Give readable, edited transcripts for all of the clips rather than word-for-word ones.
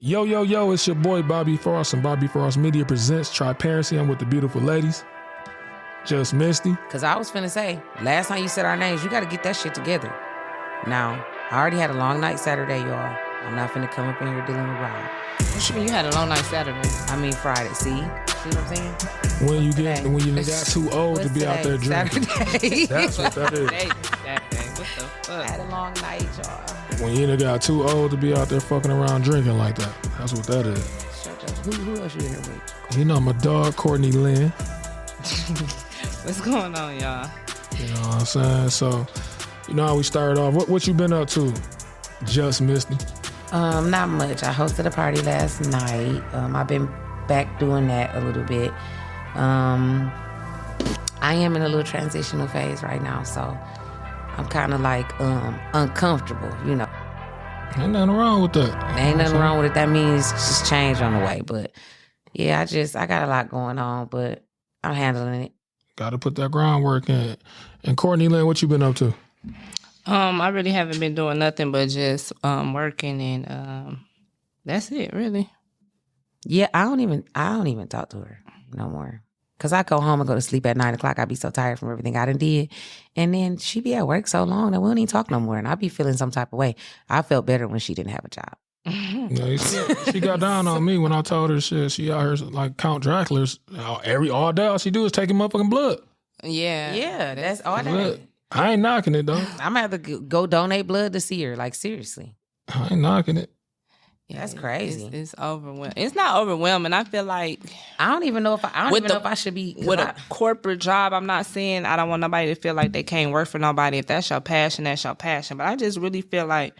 Yo, yo, yo, it's your boy Bobby Frost, and Bobby Frost Media presents Triparency. I'm with the beautiful ladies. Just Misty. Because I was finna say, last time you said our names, you got to get that shit together. Now, I already had a long night Saturday, y'all. I'm not finna come up in here dealing with Rob. What you mean you had a long night Saturday? I mean Friday, see what I'm saying? When you got too old to be out there drinking. Saturday. That's what that is. Saturday. What the fuck? I had a long night, y'all. When you got too old to be out there fucking around drinking like that. That's what that is. Shut up. Who else you in here with? You know my dog, Courtney Lynn. What's going on, y'all? You know what I'm saying? So, you know how we started off. What you been up to? Just Misty. Not much. I hosted a party last night. I've been back doing that a little bit. I am in a little transitional phase right now, so I'm kind of like uncomfortable, you know. Ain't nothing wrong with that. Ain't nothing wrong with it. That means just change on the way. But yeah, I got a lot going on, but I'm handling it. Got to put that groundwork in. And Courtney Lynn, what you been up to? I really haven't been doing nothing but just working, and that's it, really. Yeah, I don't even talk to her no more. Cause I go home and go to sleep at 9:00. I be so tired from everything I done did, and then she be at work so long that we don't even talk no more, and I be feeling some type of way. I felt better when she didn't have a job. Yeah, she got down on me when I told her shit. She out here like Count Dracula's. All day all she do is take him motherfucking blood. Yeah, That's all that. Look, I ain't knocking it though. I'm gonna have to go donate blood to see her. Like seriously, I ain't knocking it. Yeah, that's crazy. It's overwhelming. It's not overwhelming. I feel like I don't even know if I should be with a corporate job. I'm not saying I don't want nobody to feel like they can't work for nobody. If that's your passion, that's your passion. But I just really feel like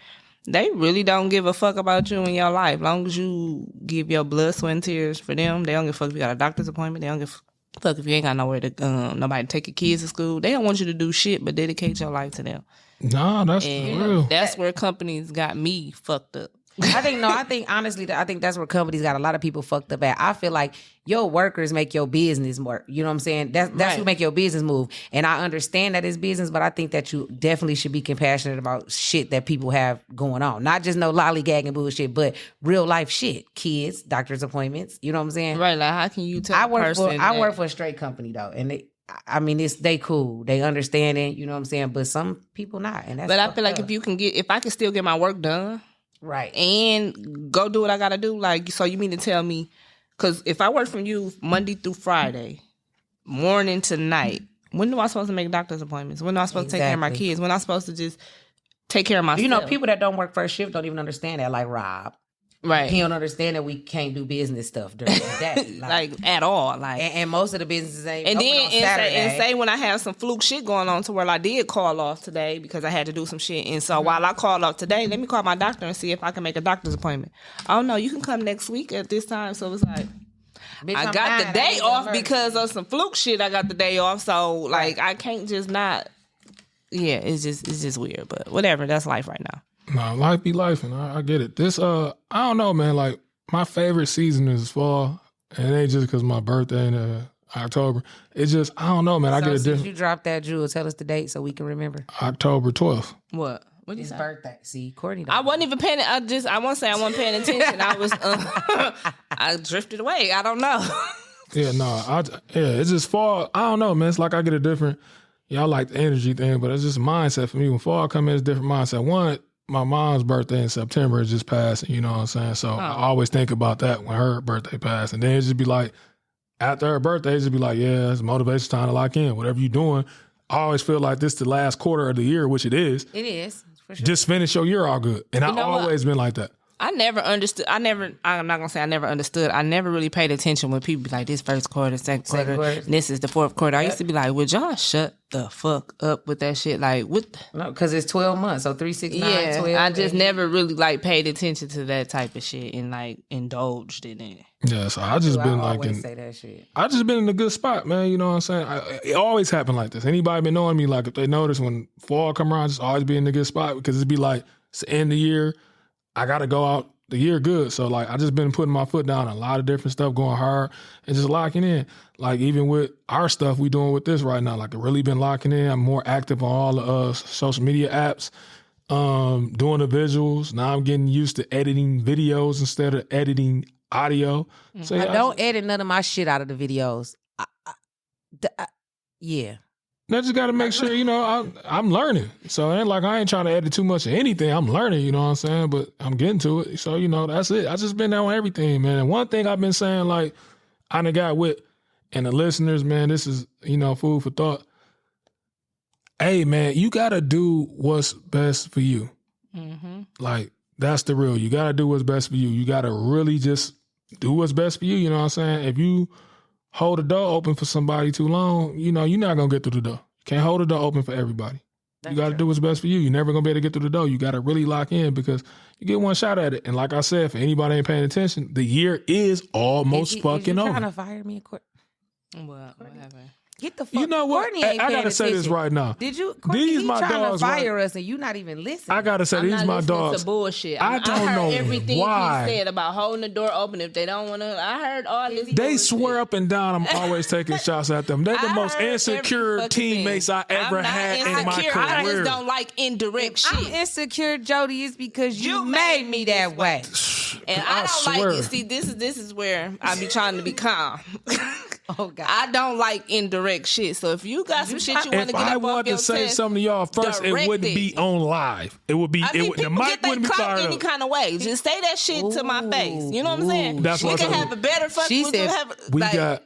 they really don't give a fuck about you in your life. As long as you give your blood, sweat, and tears for them, they don't give a fuck if you got a doctor's appointment. They don't give a fuck if you ain't got nowhere to nobody to take your kids to school. They don't want you to do shit but dedicate your life to them. Nah, that's real. That's where companies got me fucked up. I think honestly, that's where companies got a lot of people fucked up at. I feel like your workers make your business work. You know what I'm saying? That's right. Who make your business move. And I understand that it's business, but I think that you definitely should be compassionate about shit that people have going on. Not just no lollygagging bullshit, but real life shit. Kids, doctor's appointments. You know what I'm saying? Right, like how can you tell I work for a straight company though, and they cool. They understand it, you know what I'm saying? But some people not. And that's but I feel like if I can still get my work done. Right. And go do what I got to do. Like, so you mean to tell me, because if I work from you Monday through Friday, morning to night, when am I supposed to make doctor's appointments? When am I supposed to take care of my kids? When am I supposed to just take care of myself? You know, people that don't work first shift don't even understand that, like Rob. Right. He don't understand that we can't do business stuff during the day. Like at all. Like and most of the businesses ain't and open then on Saturday. and say when I have some fluke shit going on to where I did call off today because I had to do some shit. And so while I called off today, let me call my doctor and see if I can make a doctor's appointment. Oh no, you can come next week at this time. So it's like Bitch, I got the day off because of some fluke shit. I got the day off. So like I can't just not. Yeah, it's just weird. But whatever, that's life right now. Nah, life be life, and I get it. This I don't know, man. Like my favorite season is fall, and it ain't just because my birthday in October. It's just I don't know, man. I get a different. You dropped that jewel. Tell us the date so we can remember. October 12th. What? What His birthday. See, Courtney. I wasn't even paying. I won't say I wasn't paying attention. I was. I drifted away. I don't know. Yeah, no. It's just fall. I don't know, man. It's like I get a different. Y'all like the energy thing, but it's just a mindset for me. When fall come in, it's a different mindset. One, my mom's birthday in September is just passing, you know what I'm saying? So I always think about that when her birthday passed. And then it just be like, after her birthday, it just be like, yeah, it's motivation time to lock in. Whatever you're doing, I always feel like this is the last quarter of the year, which it is. It is, for sure. Just finish your year all good. And I've always been like that. I never understood. I'm not going to say I never understood. I never really paid attention when people be like, this first quarter, second quarter, and this is the fourth quarter. I used to be like, would y'all shut the fuck up with that shit? Like, what? No, because it's 12 months, so 3, 6, 9, 12. I just never really like paid attention to that type of shit and like indulged in it. Yeah, so I just been like, say that shit. I just been in a good spot, man. You know what I'm saying? It always happened like this. Anybody been knowing me, like if they notice when fall come around, just always be in a good spot because it'd be like, it's the end of the year. I got to go out the year good. So like I just been putting my foot down on a lot of different stuff, going hard and just locking in. Like even with our stuff we doing with this right now, like I really been locking in. I'm more active on all the social media apps. doing the visuals. Now I'm getting used to editing videos instead of editing audio. So I don't edit none of my shit out of the videos. Yeah. I just got to make sure, I'm learning. So it ain't like I ain't trying to edit too much of anything. I'm learning, you know what I'm saying? But I'm getting to it. So, that's it. I just been down on everything, man. And one thing I've been saying, like, I done got with, and the listeners, man, this is, food for thought. Hey, man, you got to do what's best for you. Mm-hmm. Like, that's the real. You got to do what's best for you. You got to really just do what's best for you, you know what I'm saying? If you hold the door open for somebody too long, you're not going to get through the door. You can't hold the door open for everybody. That's you got to do what's best for you. You're never going to be able to get through the door. You got to really lock in because you get one shot at it. And like I said, for anybody ain't paying attention, the year is almost fucking over. You trying to fire me? What happened? Get the fuck. You know what? I gotta say this right now. Did you? Courtney, these my trying dogs. To fire us, and you not even listening. I gotta say these my dogs. To bullshit. I don't heard know everything why. he said about holding the door open if they don't want to. I heard all this. They swear up and down. I'm always taking shots at them. They're the most insecure teammates I ever had in my career. I just don't like indirect shit. I'm insecure, Jody, is because you made me that way. And I don't like it. See, this is where I be trying to be calm. Oh God. I don't like indirect shit. So if you got some shit you want to get up off your chest, if I wanted to say something to y'all first, it wouldn't be on live. It would be. The mic wouldn't be fired any up. kind of way. Just say that shit to my face. You know what I'm saying? That's we can have a better fuck. She said,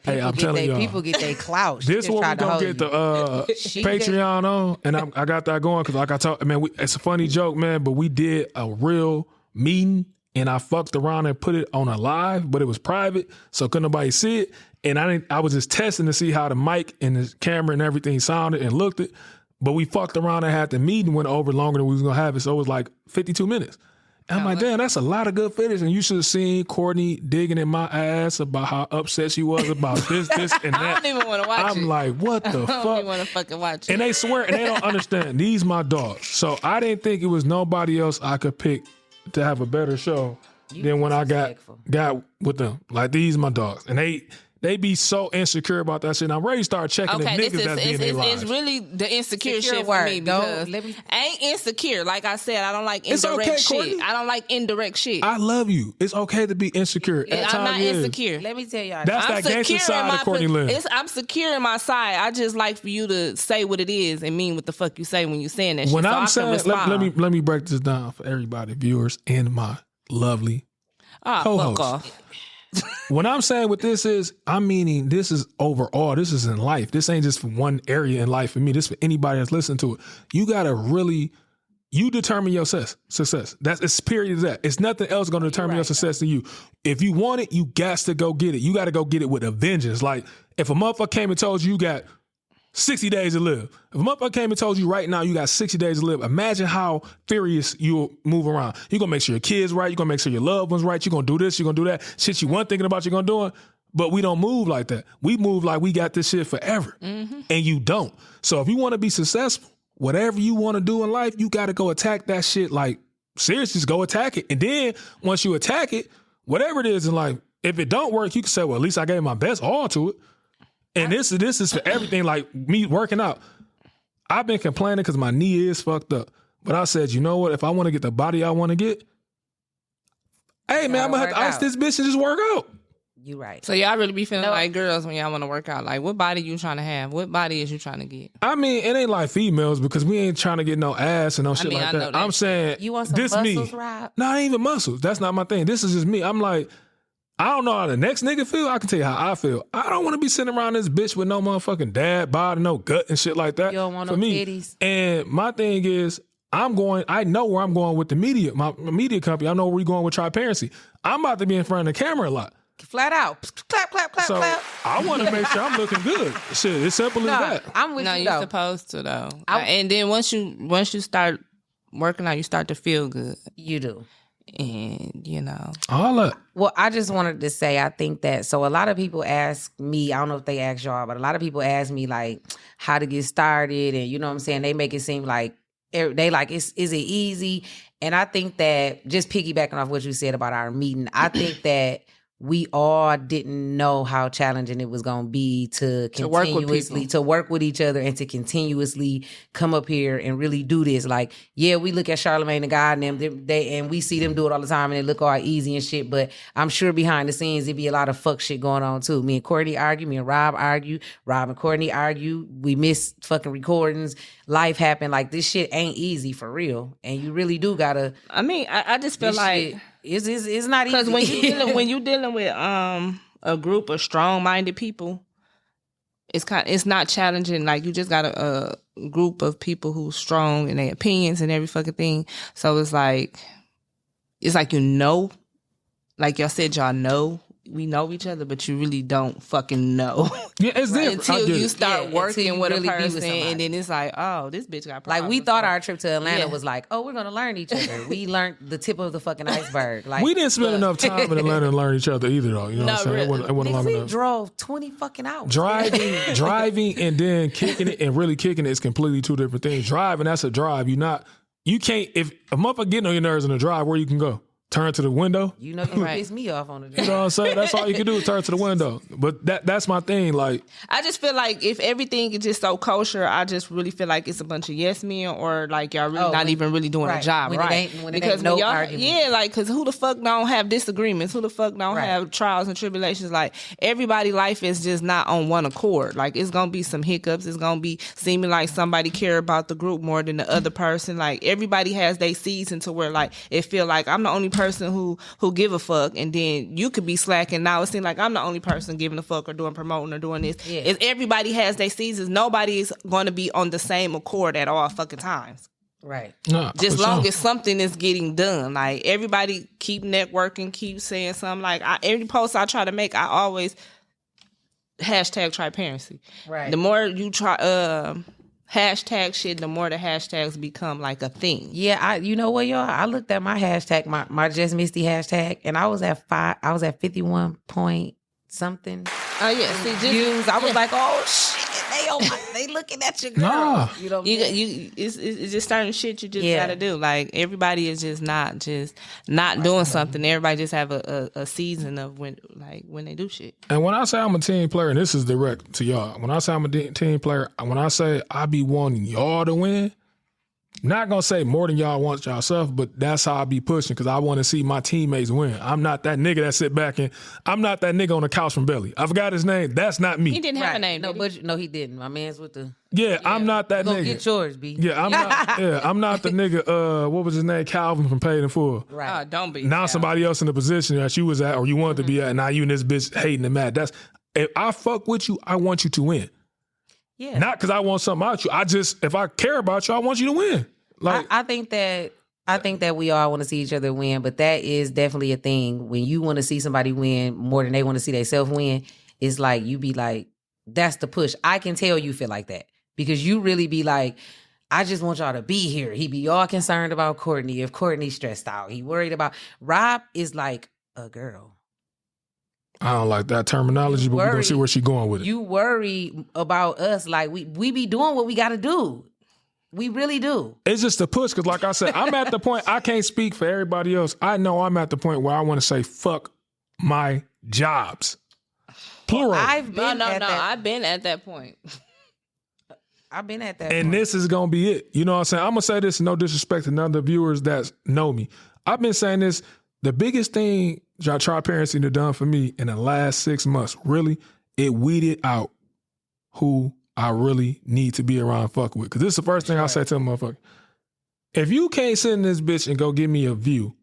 hey, I'm telling y'all, people get their clout. This one we gonna get the Patreon on, and I got that going because like I told, man, it's a funny joke, man, but we did a real meeting. And I fucked around and put it on a live, but it was private, so couldn't nobody see it. And I was just testing to see how the mic and the camera and everything sounded and looked it. But we fucked around and had the meeting went over longer than we was gonna have it, so it was like 52 minutes. And I'm like, damn, that's a lot of good footage. And you should have seen Courtney digging in my ass about how upset she was about this, and that. I don't even want to watch it. I'm like, what the fuck? I don't even want to fucking watch it. And they swear, and they don't understand. These my dogs. So I didn't think it was nobody else I could pick to have a better show than when I got with them. Like, these my dogs. And they be so insecure about that shit. And I'm ready to start checking the niggas that's being in their lives. It's really the insecure shit for me because I ain't insecure. Like I said, I don't like indirect shit. Courtney. I don't like indirect shit. I love you. It's okay to be insecure. I'm not insecure. Let me tell y'all. That's that gangster side of Courtney Lynn. I'm secure in my side. I just like for you to say what it is and mean what the fuck you say when you saying that shit. When I'm saying, let me break this down for everybody, viewers, and my lovely co-host. Fuck off. When I'm saying what this is, I'm meaning this is overall. This is in life. This ain't just for one area in life for me. This is for anybody that's listening to it. You gotta really, you determine your success. That's as period as that. It's nothing else gonna determine your success than you. If you want it, you got to go get it. You gotta go get it with a vengeance. Like, if a motherfucker came and told you got 60 days to live. If a motherfucker came and told you right now you got 60 days to live, imagine how furious you'll move around. You're going to make sure your kids right. You're going to make sure your loved ones right. You're going to do this. You're going to do that. Shit you weren't thinking about you're going to do it. But we don't move like that. We move like we got this shit forever. Mm-hmm. And you don't. So if you want to be successful, whatever you want to do in life, you got to go attack that shit. Like, seriously, just go attack it. And then once you attack it, whatever it is in life, if it don't work, you can say, well, at least I gave my best all to it. And this is for everything, like me working out. I've been complaining because my knee is fucked up. But I said, you know what? If I want to get the body I want to get, hey, man, I'm going to have to ice this bitch and just work out. You right. So y'all really be feeling like girls when y'all want to work out. Like, what body you trying to have? What body is you trying to get? I mean, it ain't like females because we ain't trying to get no ass and no shit like that. I'm saying, you want some this muscles, me. Rob? No, I ain't even muscles. That's not my thing. This is just me. I'm like, I don't know how the next nigga feel. I can tell you how I feel. I don't want to be sitting around this bitch with no motherfucking dad, body, no gut and shit like that. You don't want no titties. And my thing is, I know where I'm going with the media, my media company. I know where we're going with Triparency. I'm about to be in front of the camera a lot. Flat out. Clap, clap, clap, so clap. I want to make sure I'm looking good. Shit, it's simple as that. I'm with you, you're supposed to, though. And then once you start working out, you start to feel good. You do. And, all that. Well, I just wanted to say, I think that, so a lot of people ask me, I don't know if they ask y'all, but a lot of people ask me, like, how to get started. And you know what I'm saying? They make it seem like, they like, is it easy? And I think that, just piggybacking off what you said about our meeting, I think that we all didn't know how challenging it was going to be to continuously to work with each other and to continuously come up here and really do this. Like, yeah, we look at Charlamagne the God and them, and we see them do it all the time and they look all easy and shit. But I'm sure behind the scenes, it'd be a lot of fuck shit going on too. Me and Courtney argue, me and Rob argue, Rob and Courtney argue. We miss fucking recordings. Life happened. Like, this shit ain't easy for real. And you really do gotta. I mean, I just feel like it's not easy. Because when you dealing with a group of strong-minded people, it's not challenging. Like, you just got a group of people who's strong in their opinions and every fucking thing. So it's like you know, like y'all said, y'all know. We know each other, but you really don't fucking know. Yeah, it's different. Until you start working with really a person, and then it's like, oh, this bitch got problems. Like, we thought our trip to Atlanta was like, oh, we're going to learn each other. We learned the tip of the fucking iceberg. Like, we didn't spend enough time in Atlanta to learn each other either, though. You know what I'm saying? Really. It wasn't long we enough. drove 20 fucking hours. Driving and then kicking it and really kicking it is completely two different things. Driving, that's a drive. You can't, if a motherfucker getting on your nerves in a drive, where you can go? Turn to the window. You know, you piss me off on the drive. You know what I'm saying? That's all you can do is turn to the window. But that's my thing. Like, I just feel like if everything is just so kosher, I just really feel like it's a bunch of yes men, or like y'all really not even really doing a job, when right? Because no y'all, argument. yeah, like, because who the fuck don't have disagreements? Who the fuck don't have trials and tribulations? Like, everybody's life is just not on one accord. Like, it's gonna be some hiccups. It's gonna be seeming like somebody care about the group more than the other person. Like, everybody has their season to where, like, it feel like I'm the only person who give a fuck, and then you could be slacking. Now it seems like I'm the only person giving a fuck or doing promoting or doing this. Yeah. Everybody has their seasons. Nobody is going to be on the same accord at all fucking times. Right. Nah, just long as something is getting done. Like, everybody keep networking, keep saying something. Like, every post I try to make, I always #triparency. Right. The more you try hashtag shit, the more the hashtags become like a thing. Yeah, you know what, y'all? I looked at my hashtag, my Just Misty hashtag, and I was at 51 point something. Oh yeah, see, views. I was like, oh shit, they looking at your girl. Nah. You know, it's just certain shit you just gotta do. Like, everybody is just not doing something. Everybody just have a season of when they do shit. And when I say I'm a team player, and this is direct to y'all, when I say I'm a team player, when I say I be wanting y'all to win, not gonna say more than y'all want yourself, but that's how I be pushing, because I want to see my teammates win. I'm not that nigga that sit back and I'm not that nigga on the couch from Belly. I forgot his name. That's not me. He didn't have a name. No, he didn't. My man's with the. Yeah, I'm not that nigga. Get yours, B. Yeah, I'm not the nigga. What was his name? Calvin from Paid in Full. Right. Don't be. Now somebody else in the position that you was at or you wanted to be at, and now you and this bitch hating him at. If I fuck with you, I want you to win. Yeah. Not because I want something out you. If I care about you, I want you to win. Like, I think that we all want to see each other win, but that is definitely a thing. When you want to see somebody win more than they want to see themselves win, it's like you be like, that's the push. I can tell you feel like that, because you really be like, I just want y'all to be here. He be all concerned about Courtney. If Courtney's stressed out, he worried about. Rob is like a girl. I don't like that terminology, but we're going to see where she going with it. You worry about us. Like, we be doing what we got to do. We really do. It's just a push, because like I said, I'm at the point, I can't speak for everybody else. I know I'm at the point where I want to say, fuck my jobs. Plural. I've been I've been at that point. I've been at that and point. This is going to be it. You know what I'm saying? I'm going to say this, no disrespect to none of the viewers that know me. I've been saying this, the biggest thing Triparency have done for me in the last 6 months, really, it weeded out who I really need to be around fuck with. Because this is the first thing I say to a motherfucker. If you can't sit in this bitch and go give me a view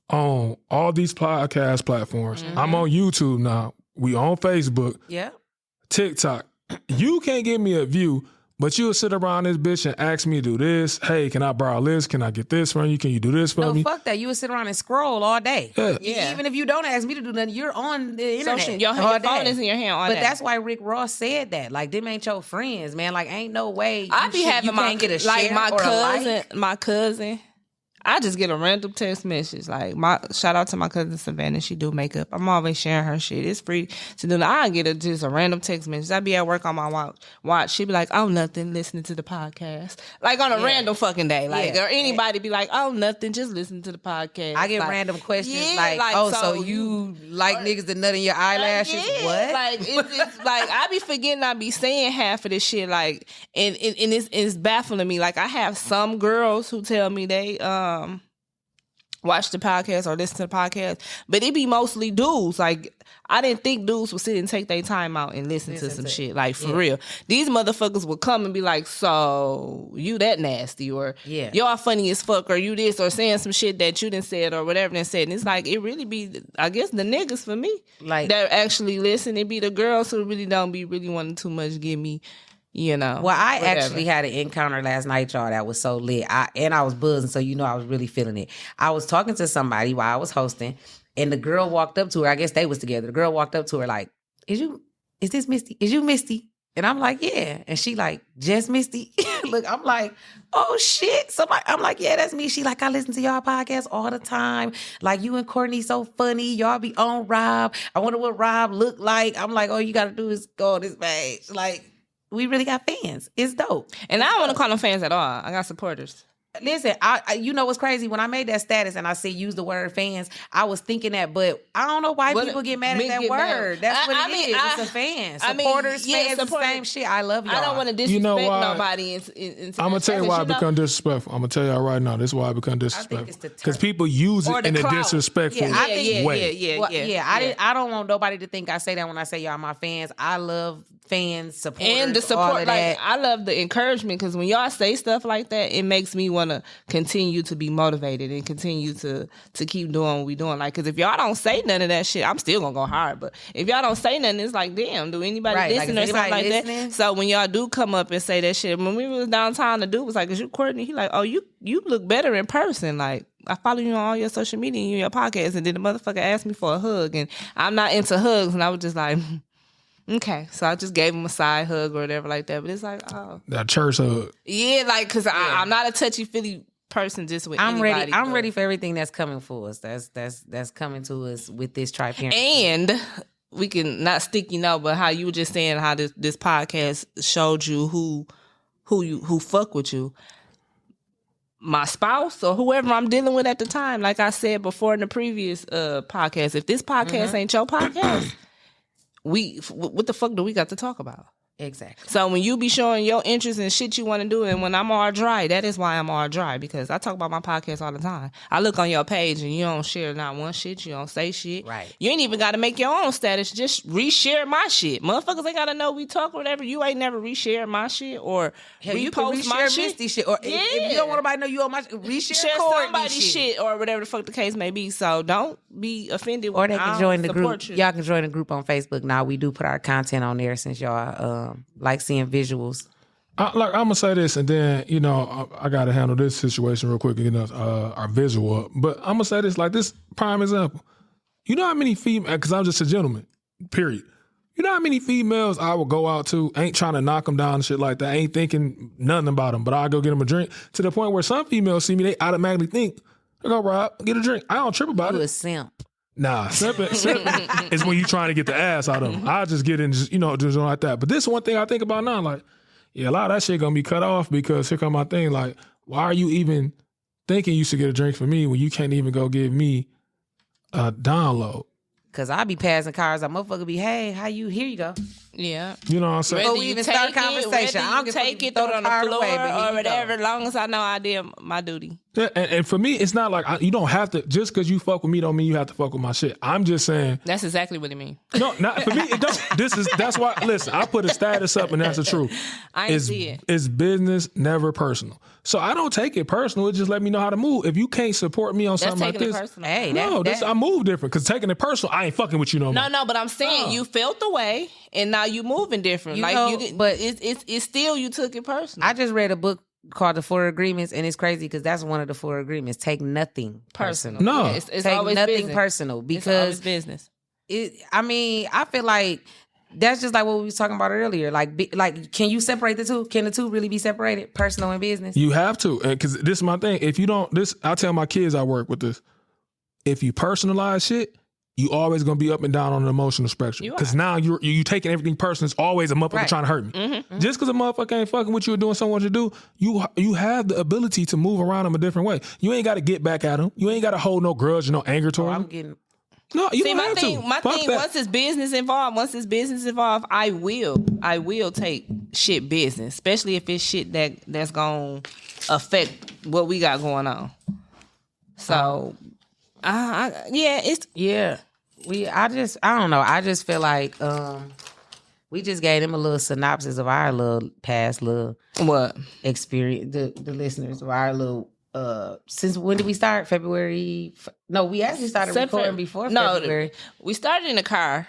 on all these podcast platforms, I'm on YouTube now. We on Facebook. Yeah. TikTok. You can't give me a view, but you'll sit around this bitch and ask me to do this. Hey, can I borrow this? Can I get this from you? Can you do this for me? No, fuck that. You would sit around and scroll all day. Yeah. Even if you don't ask me to do nothing, you're on the internet. Your phone is in your hand all day. But that's why Rick Ross said that. Like, them ain't your friends, man. Like, ain't no way I be having you can't get a share like my or cousin. a like. My cousin. I just get a random text message. Like, shout out to my cousin Savannah. She do makeup. I'm always sharing her shit. It's free to do. I get just a random text message. I be at work on my watch. She be like, oh, nothing, listening to the podcast. Like, on a random fucking day. Like, or anybody be like, oh, nothing, just listen to the podcast. I get like, random questions like, oh, so you like niggas that nut in your eyelashes? What? Like, it's like, I be forgetting I be saying half of this shit. Like, and it's baffling me. Like, I have some girls who tell me they watch the podcast or listen to the podcast, but it be mostly dudes. Like, I didn't think dudes would sit and take their time out and listen to some shit. Like, for real. These motherfuckers would come and be like, so you that nasty, or y'all funny as fuck, or you this, or saying some shit that you done said or whatever done said. And it's like, it really be, I guess, the niggas for me, like, that actually listen. It be the girls who really don't be really wanting too much give me, you know. Well, I actually had an encounter last night, y'all, that was so lit. I was buzzing, so you know I was really feeling it. I was talking to somebody while I was hosting, and the girl walked up to her. I guess they was together. The girl walked up to her like, is this Misty? Is you Misty? And I'm like, yeah. And she like, just Misty? Look, I'm like, oh shit. I'm like, yeah, that's me. She like, I listen to y'all podcast all the time. Like, you and Courtney so funny. Y'all be on Rob. I wonder what Rob look like. I'm like, all you got to do is go on this page. Like, we really got fans. It's dope. And I don't want to call them fans at all. I got supporters. Listen, you know what's crazy? When I made that status and I said use the word fans, I was thinking that, but I don't know why people get mad at that word. That's what it is. It's a fan. Supporters, fans, the same shit. I love y'all. I don't want to disrespect nobody. I'm going to tell you why I become disrespectful. I'm going to tell y'all right now. This is why I become disrespectful. Because people use it in a disrespectful way. I don't want nobody to think I say that when I say y'all my fans. I love fans, supporters, and the support. All of that. I love the encouragement, because when y'all say stuff like that, it makes me want to continue to be motivated and continue to keep doing what we doing. Like, because if y'all don't say none of that shit, I'm still gonna go hard. But if y'all don't say nothing, it's like, damn, do anybody listen or something like that? So when y'all do come up and say that shit, when we was downtown, the dude was like, "Is you Courtney?" He like, "Oh, you look better in person." Like, I follow you on all your social media and your podcast, and then the motherfucker asked me for a hug, and I'm not into hugs, and I was just like, okay. So I just gave him a side hug or whatever like that. But it's like, oh, that church hug. Yeah, like, because I'm not a touchy-feely person just with anybody. I'm ready for everything that's coming for us. That's coming to us with this tri-parent. And we can not stick, but how you were just saying how this podcast showed you who fuck with you. My spouse or whoever I'm dealing with at the time, like I said before in the previous podcast, if this podcast ain't your podcast, what the fuck do we got to talk about? Exactly. So when you be showing your interest in shit you want to do, and when I'm all dry, that is why I'm all dry, because I talk about my podcast all the time. I look on your page and you don't share not one shit, you don't say shit. Right. You ain't even got to make your own status. Just reshare my shit. Motherfuckers ain't got to know we talk or whatever. You ain't never reshare my shit or repost my shit. Misty shit. Or if you don't want nobody to know you on my shit, reshare somebody's shit or whatever the fuck the case may be. So don't be offended. Or they can join the group. Y'all can join the group on Facebook now. We do put our content on there since y'all like seeing visuals. I'm gonna say this, and then I gotta handle this situation real quick and get our visual up. But I'm gonna say this, like this prime example. You know how many females? Because I'm just a gentleman. Period. You know how many females I will go out to, ain't trying to knock them down and shit like that, ain't thinking nothing about them, but I go get them a drink, to the point where some females see me, they automatically think, I go, Rob, get a drink. I don't trip about it. You a simp. Nah, simping is when you trying to get the ass out of them. I just get in, just like that. But this is one thing I think about now, like, yeah, a lot of that shit gonna be cut off, because here come my thing, like, why are you even thinking you should get a drink for me when you can't even go give me a download? Because I be passing cars, that motherfucker be, hey, how you, here you go. Yeah. You know what I'm saying? Whether we even start a conversation. I don't take it, throw it on the floor or whatever, as long as I know I did my duty. Yeah, and for me, it's not like you don't have to, just because you fuck with me don't mean you have to fuck with my shit. I'm just saying. That's exactly what it means. No, not for me. It don't. That's why. Listen, I put a status up, and that's the truth. I ain't see it. It's business, never personal. So I don't take it personal. It just let me know how to move. If you can't support me on something like this, I move different. Because taking it personal, I ain't fucking with you no more. No, but I'm saying you felt the way, and now you moving different. But it's still you took it personal. I just read a book called The 4 Agreements, and it's crazy because that's one of the 4 agreements. Take nothing personal. No, it's take always nothing business. personal, because it's always business. I feel like that's just like what we was talking about earlier. Like, can you separate the two? Can the two really be separated, personal and business? You have to, because this is my thing. If you don't, I tell my kids I work with this. If you personalize shit, you always gonna be up and down on the emotional spectrum. Because now you taking everything personal. It's always a motherfucker trying to hurt me. Mm-hmm. Just because a motherfucker ain't fucking with you or doing something what you do, you have the ability to move around them a different way. You ain't got to get back at them. You ain't got to hold no grudge or no anger toward them. I'm getting. No, you See, don't have to. My thing, once it's business involved, I will take shit business, especially if it's shit that's gonna affect what we got going on. So, I don't know. I just feel like we just gave them a little synopsis of our little past little experience. The listeners of our little. Since when did we start? February? No, we actually started recording before February. We started in the car.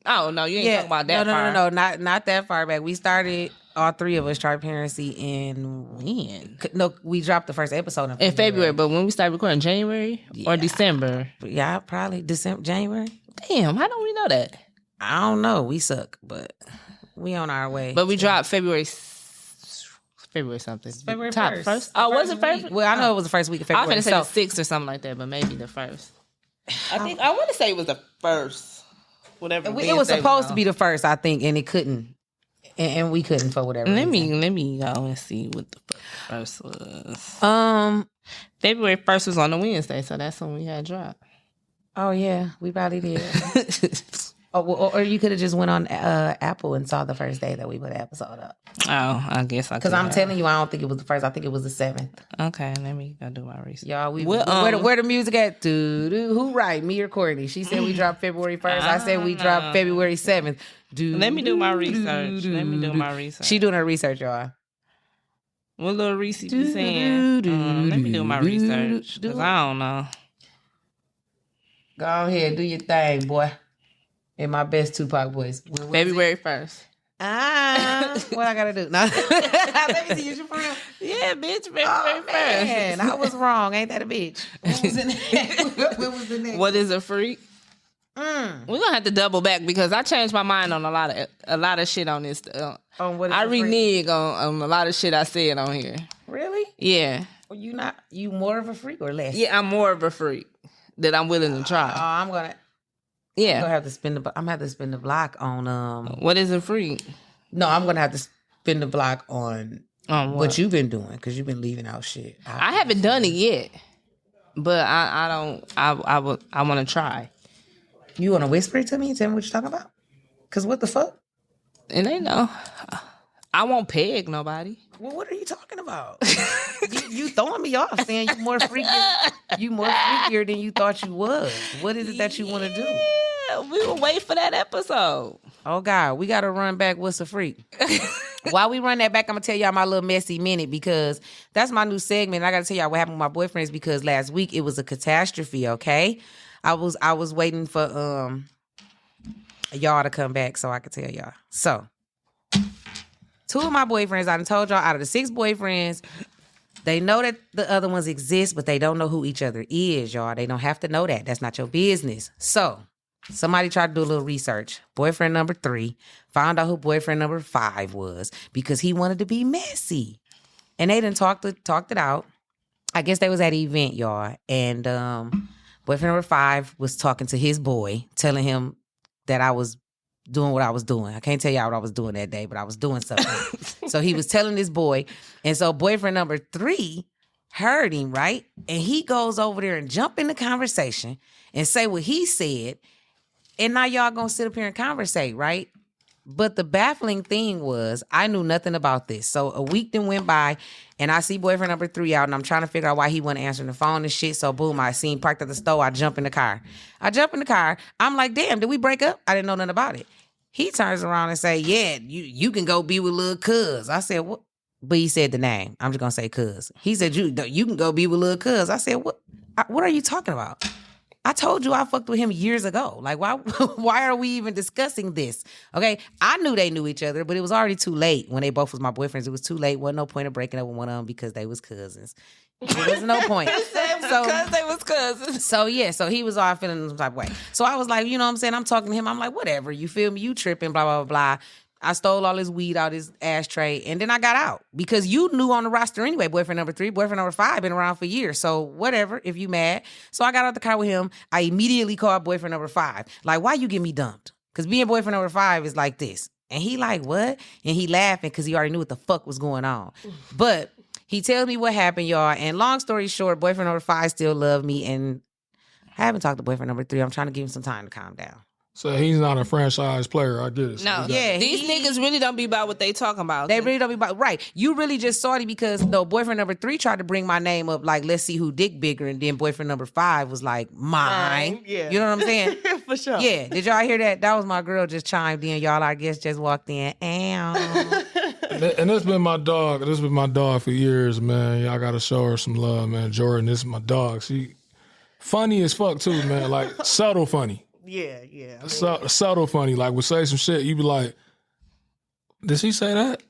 Oh no, you ain't talking about that far. No, not that far back. We started, all three of us, Transparency in when? No, we dropped the first episode in February. But when we started recording, January or December? Yeah, probably January. Damn, how don't we know that? I don't know. We suck, but we on our way. But we dropped February something. February 1st. Oh, was it first? Well, I know it was the first week of February. I was going to say the 6th or something like that, but maybe the 1st. I want to say it was the 1st. Whatever. It was supposed to be the 1st, I think, and it couldn't. And we couldn't for whatever reason. Let me go and see what the first was. February 1st was on a Wednesday, so that's when we had dropped. Oh yeah, we probably did. Or you could have just went on Apple and saw the first day that we put the episode up. Oh, I guess I could. Because I'm telling you, I don't think it was the 1st. I think it was the 7th. Okay, let me go do my research. Y'all, where the music at? Who right? Me or Courtney? She said we dropped February 1st. I said we dropped February 7th. Let me do my research. She doing her research, y'all. What little Reese be saying? Let me do my research. Because I don't know. Go ahead, do your thing, boy. In my best Tupac voice. February 1st. What I gotta do? No. Let me see, is you for real? Yeah, bitch, February 1st. Man, I was wrong. Ain't that a bitch? What was the next? What is a freak? We're gonna have to double back because I changed my mind on a lot of shit on this. I renege on a lot of shit I said on here. Really? Yeah. Well, you more of a freak or less? Yeah, I'm more of a freak that I'm willing to try. I'm gonna have to spin the block on What is a freak? No, I'm gonna have to spin the block on what you've been doing because you've been leaving out shit. I haven't done it yet, but I want to try. You want to whisper it to me and tell me what you're talking about? Because what the fuck? And they know. I won't peg nobody. Well, what are you talking about? you throwing me off saying you more freakier than you thought you was. What is it that you want to do? We will wait for that episode. Oh, God. We got to run back What's a Freak. While we run that back, I'm going to tell y'all my little messy minute because that's my new segment. I got to tell y'all what happened with my boyfriends because last week it was a catastrophe, okay? I was waiting for y'all to come back so I could tell y'all. So, 2 of my boyfriends, I done told y'all, out of the 6 boyfriends, they know that the other ones exist, but they don't know who each other is, y'all. They don't have to know that. That's not your business. So, somebody tried to do a little research. Boyfriend number 3 found out who boyfriend number 5 was because he wanted to be messy. And they done talked it out. I guess they was at an event, y'all. And boyfriend number 5 was talking to his boy, telling him that I was doing what I was doing. I can't tell y'all what I was doing that day, but I was doing something. So he was telling this boy. And so boyfriend number 3 heard him, right? And he goes over there and jump in the conversation and say what he said. And now y'all gonna sit up here and conversate, right? But the baffling thing was I knew nothing about this. So a week then went by and I see boyfriend number 3 out and I'm trying to figure out why he wasn't answering the phone and shit. So boom, I seen parked at the store. I jump in the car. I'm like, damn, did we break up? I didn't know nothing about it. He turns around and say, yeah, you can go be with Lil' Cuz. I said, what? But he said the name. I'm just going to say Cuz. He said, you can go be with Lil' Cuz. I said, what are you talking about? I told you I fucked with him years ago. Like, why are we even discussing this? Okay, I knew they knew each other, but it was already too late. When they both was my boyfriends, it was too late. Wasn't no point of breaking up with one of them because they was cousins. There was no point. Because they was cousins. So he was all feeling some type of way. So I was like, you know what I'm saying? I'm talking to him. I'm like, whatever. You feel me? You tripping, blah, blah, blah, blah. I stole all his weed out his ashtray, and then I got out because you knew on the roster anyway. Boyfriend number 3, boyfriend number 5 been around for years. So whatever, if you mad. So I got out the car with him. I immediately called boyfriend number 5. Like, why you get me dumped? Because being boyfriend number 5 is like this. And he like, what? And he laughing because he already knew what the fuck was going on. But he tells me what happened, y'all. And long story short, boyfriend number 5 still love me. And I haven't talked to boyfriend number 3. I'm trying to give him some time to calm down. So he's not a franchise player. I get it. No, yeah, these niggas really don't be about what they talking about. They really don't be about right. You really just salty because boyfriend number 3 tried to bring my name up like let's see who dick bigger, and then boyfriend number 5 was like mine. Yeah, you know what I'm saying? For sure. Yeah, did y'all hear that? That was my girl just chimed in. Y'all, I guess, just walked in. Ow. And this been my dog. This been my dog for years, man. Y'all gotta show her some love, man. Jordyn, this is my dog. She funny as fuck too, man. Like subtle funny. Yeah. I mean, Subtle funny. Like, would say some shit, you be like, did she say that?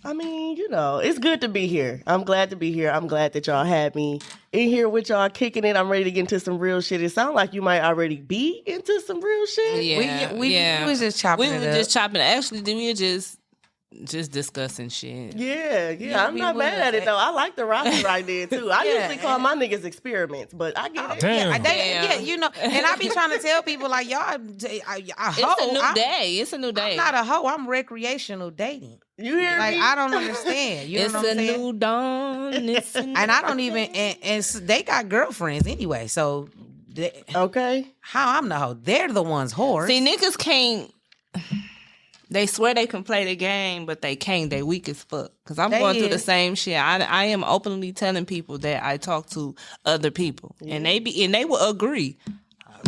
I mean, it's good to be here. I'm glad to be here. I'm glad that y'all had me in here with y'all kicking it. I'm ready to get into some real shit. It sounds like you might already be into some real shit. Yeah, we was just chopping We it were up. just chopping. Actually, we were just discussing shit. Yeah. I'm not mad at it though. I like the roster right there too. I usually call my niggas experiments, but I get it. Damn. And I be trying to tell people like y'all, I It's a new day. It's a new day. I'm not a hoe. I'm recreational dating. You hear Like me? I don't understand. You know It's what I'm a saying? new dawn. It's a new And I don't even. And they got girlfriends anyway. So Okay. how I'm the hoe? They're the ones whores. See, niggas can't. They swear they can play the game, but they can't. They weak as fuck. Because I'm going through the same shit. I am openly telling people that I talk to other people, and they will agree.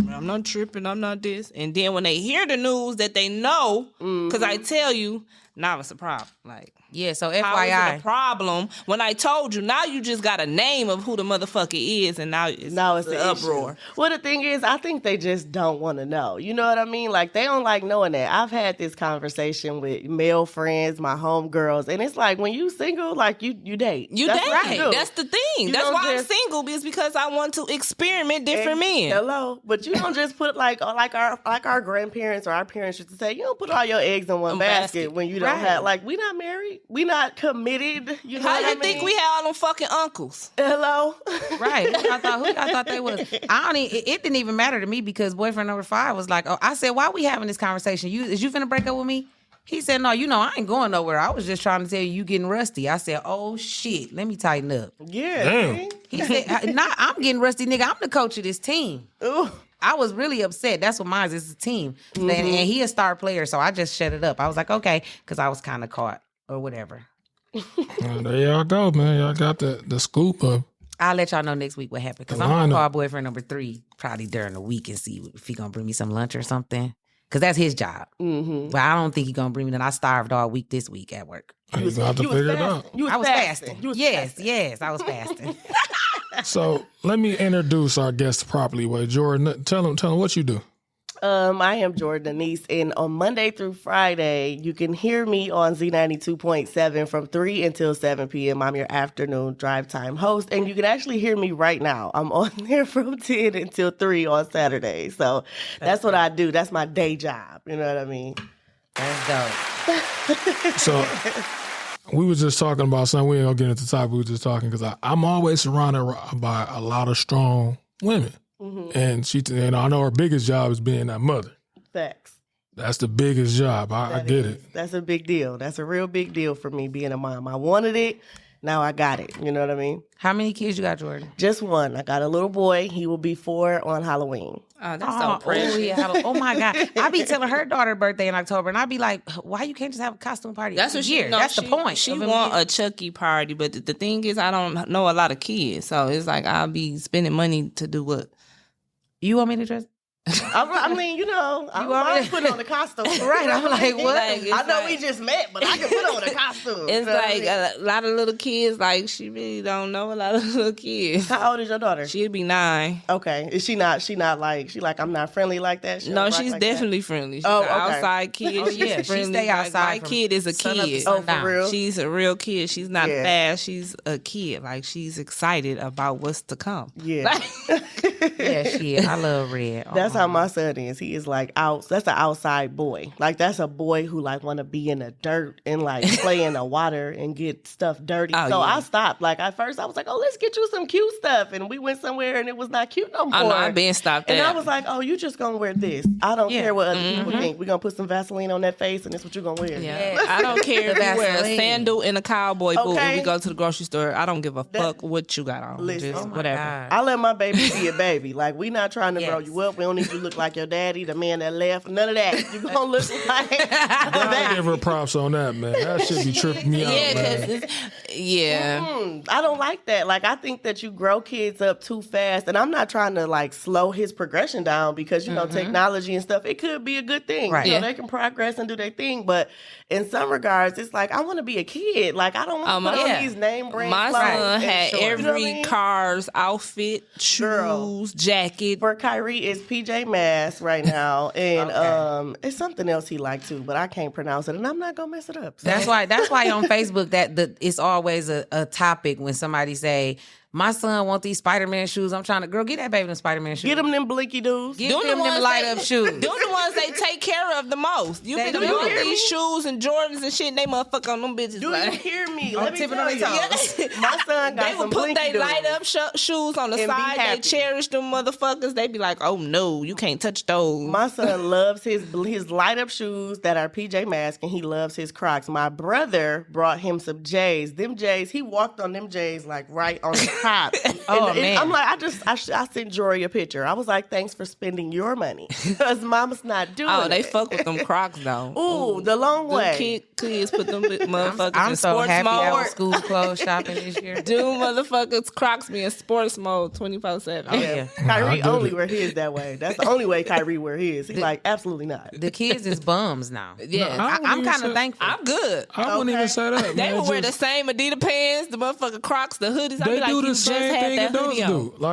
I'm not tripping. I'm not this. And then when they hear the news that they know, because I tell you, now it's a problem. Like, Yeah, so how is it FYI. a problem when I told you? Now you just got a name of who the motherfucker is, and now it's an an uproar. issue. Well, the thing is, I think they just don't want to know. You know what I mean? Like, they don't like knowing that. I've had this conversation with male friends, my homegirls, and it's like, when you single, like, you date. You That's date. what you do. That's the thing. You That's don't why just- I'm single, is because I want to experiment different men. Hello, but you don't just put like our grandparents or our parents used to say, you don't put all your eggs in one basket when you don't Right. have, like, we not married, we not committed. You know How what you I mean? think we had all them fucking uncles? Hello. Right. Who I thought they was. It didn't even matter to me because boyfriend number 5 was like, oh, I said, why we having this conversation? Is you finna break up with me? He said, no, I ain't going nowhere. I was just trying to tell you getting rusty. I said, oh shit, let me tighten up. Yeah. Damn. see? He said, nah, I'm getting rusty, nigga. I'm the coach of this team. Ooh. I was really upset. That's what mine is. It's a team. And he a star player, so I just shut it up. I was like, okay, because I was kind of caught or whatever. There y'all go, man. Y'all got the scoop of. I'll let y'all know next week what happened. Because I'm going to call boyfriend number 3 probably during the week and see if he going to bring me some lunch or something. Because that's his job. Mm-hmm. But I don't think he going to bring me none. I starved all week this week at work. You gonna have to figure it out. I was fasting. You was Yes, fasting. yes, I was fasting. So let me introduce our guest properly. Way Jordyn, tell him what you do. I am Jordyn Anese, and on Monday through Friday, you can hear me on Z92.7 from 3 until 7 p.m. I'm your afternoon drive time host, and you can actually hear me right now. I'm on there from 10 until 3 on Saturday. So that's what I do. That's my day job. You know what I mean? That's dope. So we was just talking about something. We ain't gonna get into the topic. We was just talking because I'm always surrounded by a lot of strong women. Mm-hmm. And I know her biggest job is being that mother. Facts. That's the biggest job. I get it. That's a big deal. That's a real big deal for me being a mom. I wanted it. Now I got it. You know what I mean? How many kids you got, Jordyn? Just one. I got a little boy. He will be 4 on Halloween. Oh, that's so precious. Yeah. Oh my God. I be telling her daughter birthday in October, and I be like, why you can't just have a costume party? That's what year? That's the point. She of him want being- a Chucky party, but the thing is, I don't know a lot of kids, so it's like I'll be spending money to do what. You want me to dress? I mean, you know, I'm putting on a costume. Right. I'm like, what? Like, I know we just met, but I can put on a costume. It's like a lot of little kids, like, she really don't know a lot of little kids. How old is your daughter? She'd be 9. Okay. Is she not like, I'm not friendly like that? She No, don't rock she's like definitely friendly. She's Oh, an okay. outside kid. Oh, yeah, she friendly. stay outside Like, my from kid is a sun up to kid. sun Oh, for real? She's a real kid. She's not Yeah. fast. She's a kid. Like, she's excited about what's to come. Yeah. Yeah, shit. I love Red. That's how my son is. He is like that's an outside boy. Like that's a boy who like want to be in the dirt and like play in the water and get stuff dirty. Oh, so yeah. I stopped. Like at first I was like, oh, let's get you some cute stuff. And we went somewhere and it was not cute no more. I know, I've been stopped And that. I was like, oh, you just gonna wear this. I don't care what other people think. We're gonna put some Vaseline on that face and that's what you're gonna wear. Yeah. I don't care if you wear a Vaseline. sandal and a cowboy boot Okay. and we go to the grocery store. I don't give a fuck what you got on. Listen. Just Oh my whatever. God. I let my baby be a baby. Like, we not trying to grow Yes. you up. We don't need you to look like your daddy, the man that left. None of that. You gonna look like I give her props on that, man. That shit be tripping me out, Yeah, man. because yeah. I don't like that. Like, I think that you grow kids up too fast. And I'm not trying to, like, slow his progression down because, you know, technology and stuff, it could be a good thing. Right. You know, Yeah. they can progress and do their thing. But in some regards, it's like, I want to be a kid. Like, I don't want to put on these name brand My clothes son and had shorts. every You know what I mean? car's outfit, shoes, Girl. jacket. For Kyrie is PJ Masks right now, and it's something else he liked too, but I can't pronounce it, and I'm not gonna mess it up. So. That's why on Facebook it's always a topic when somebody say, my son want these Spider-Man shoes. I'm trying to, girl, get that baby them Spider-Man shoes. Get them blinky dudes. Get them light up shoes. Them the ones they take care of the most. You They can do. look at these shoes and Jordans and shit, and they motherfucker on them bitches. Do you like, hear me? Let me tipping tell on you. their toes. My son got they some would put blinky they dudes. light up shoes on the And be side. They happy. cherish them motherfuckers. They be like, oh no, you can't touch those. My son loves his light up shoes that are PJ Masks, and he loves his Crocs. My brother brought him some J's. Them J's, he walked on them J's like right on the top. Oh, And man. I'm like, I sent Jory a picture. I was like, thanks for spending your money because mama's not doing Oh, they it. fuck with them Crocs though. Ooh, the long Them way. kids put them motherfuckers I'm in so sports happy I mode. was school clothes shopping this year. Dude, motherfuckers Crocs be in sports mode 24/7. Oh, yeah. Kyrie I get only it. wear his that way. That's the only way Kyrie wear his. He's like, absolutely not. The kids is bums now. Yeah, I wouldn't I'm even kind say- of thankful. I'm good. I wouldn't even say that, They man. would wear the Just- same Adidas pants, the motherfucking Crocs, the hoodies. I They be like, do you the just same had thing that adults hoodie on. do.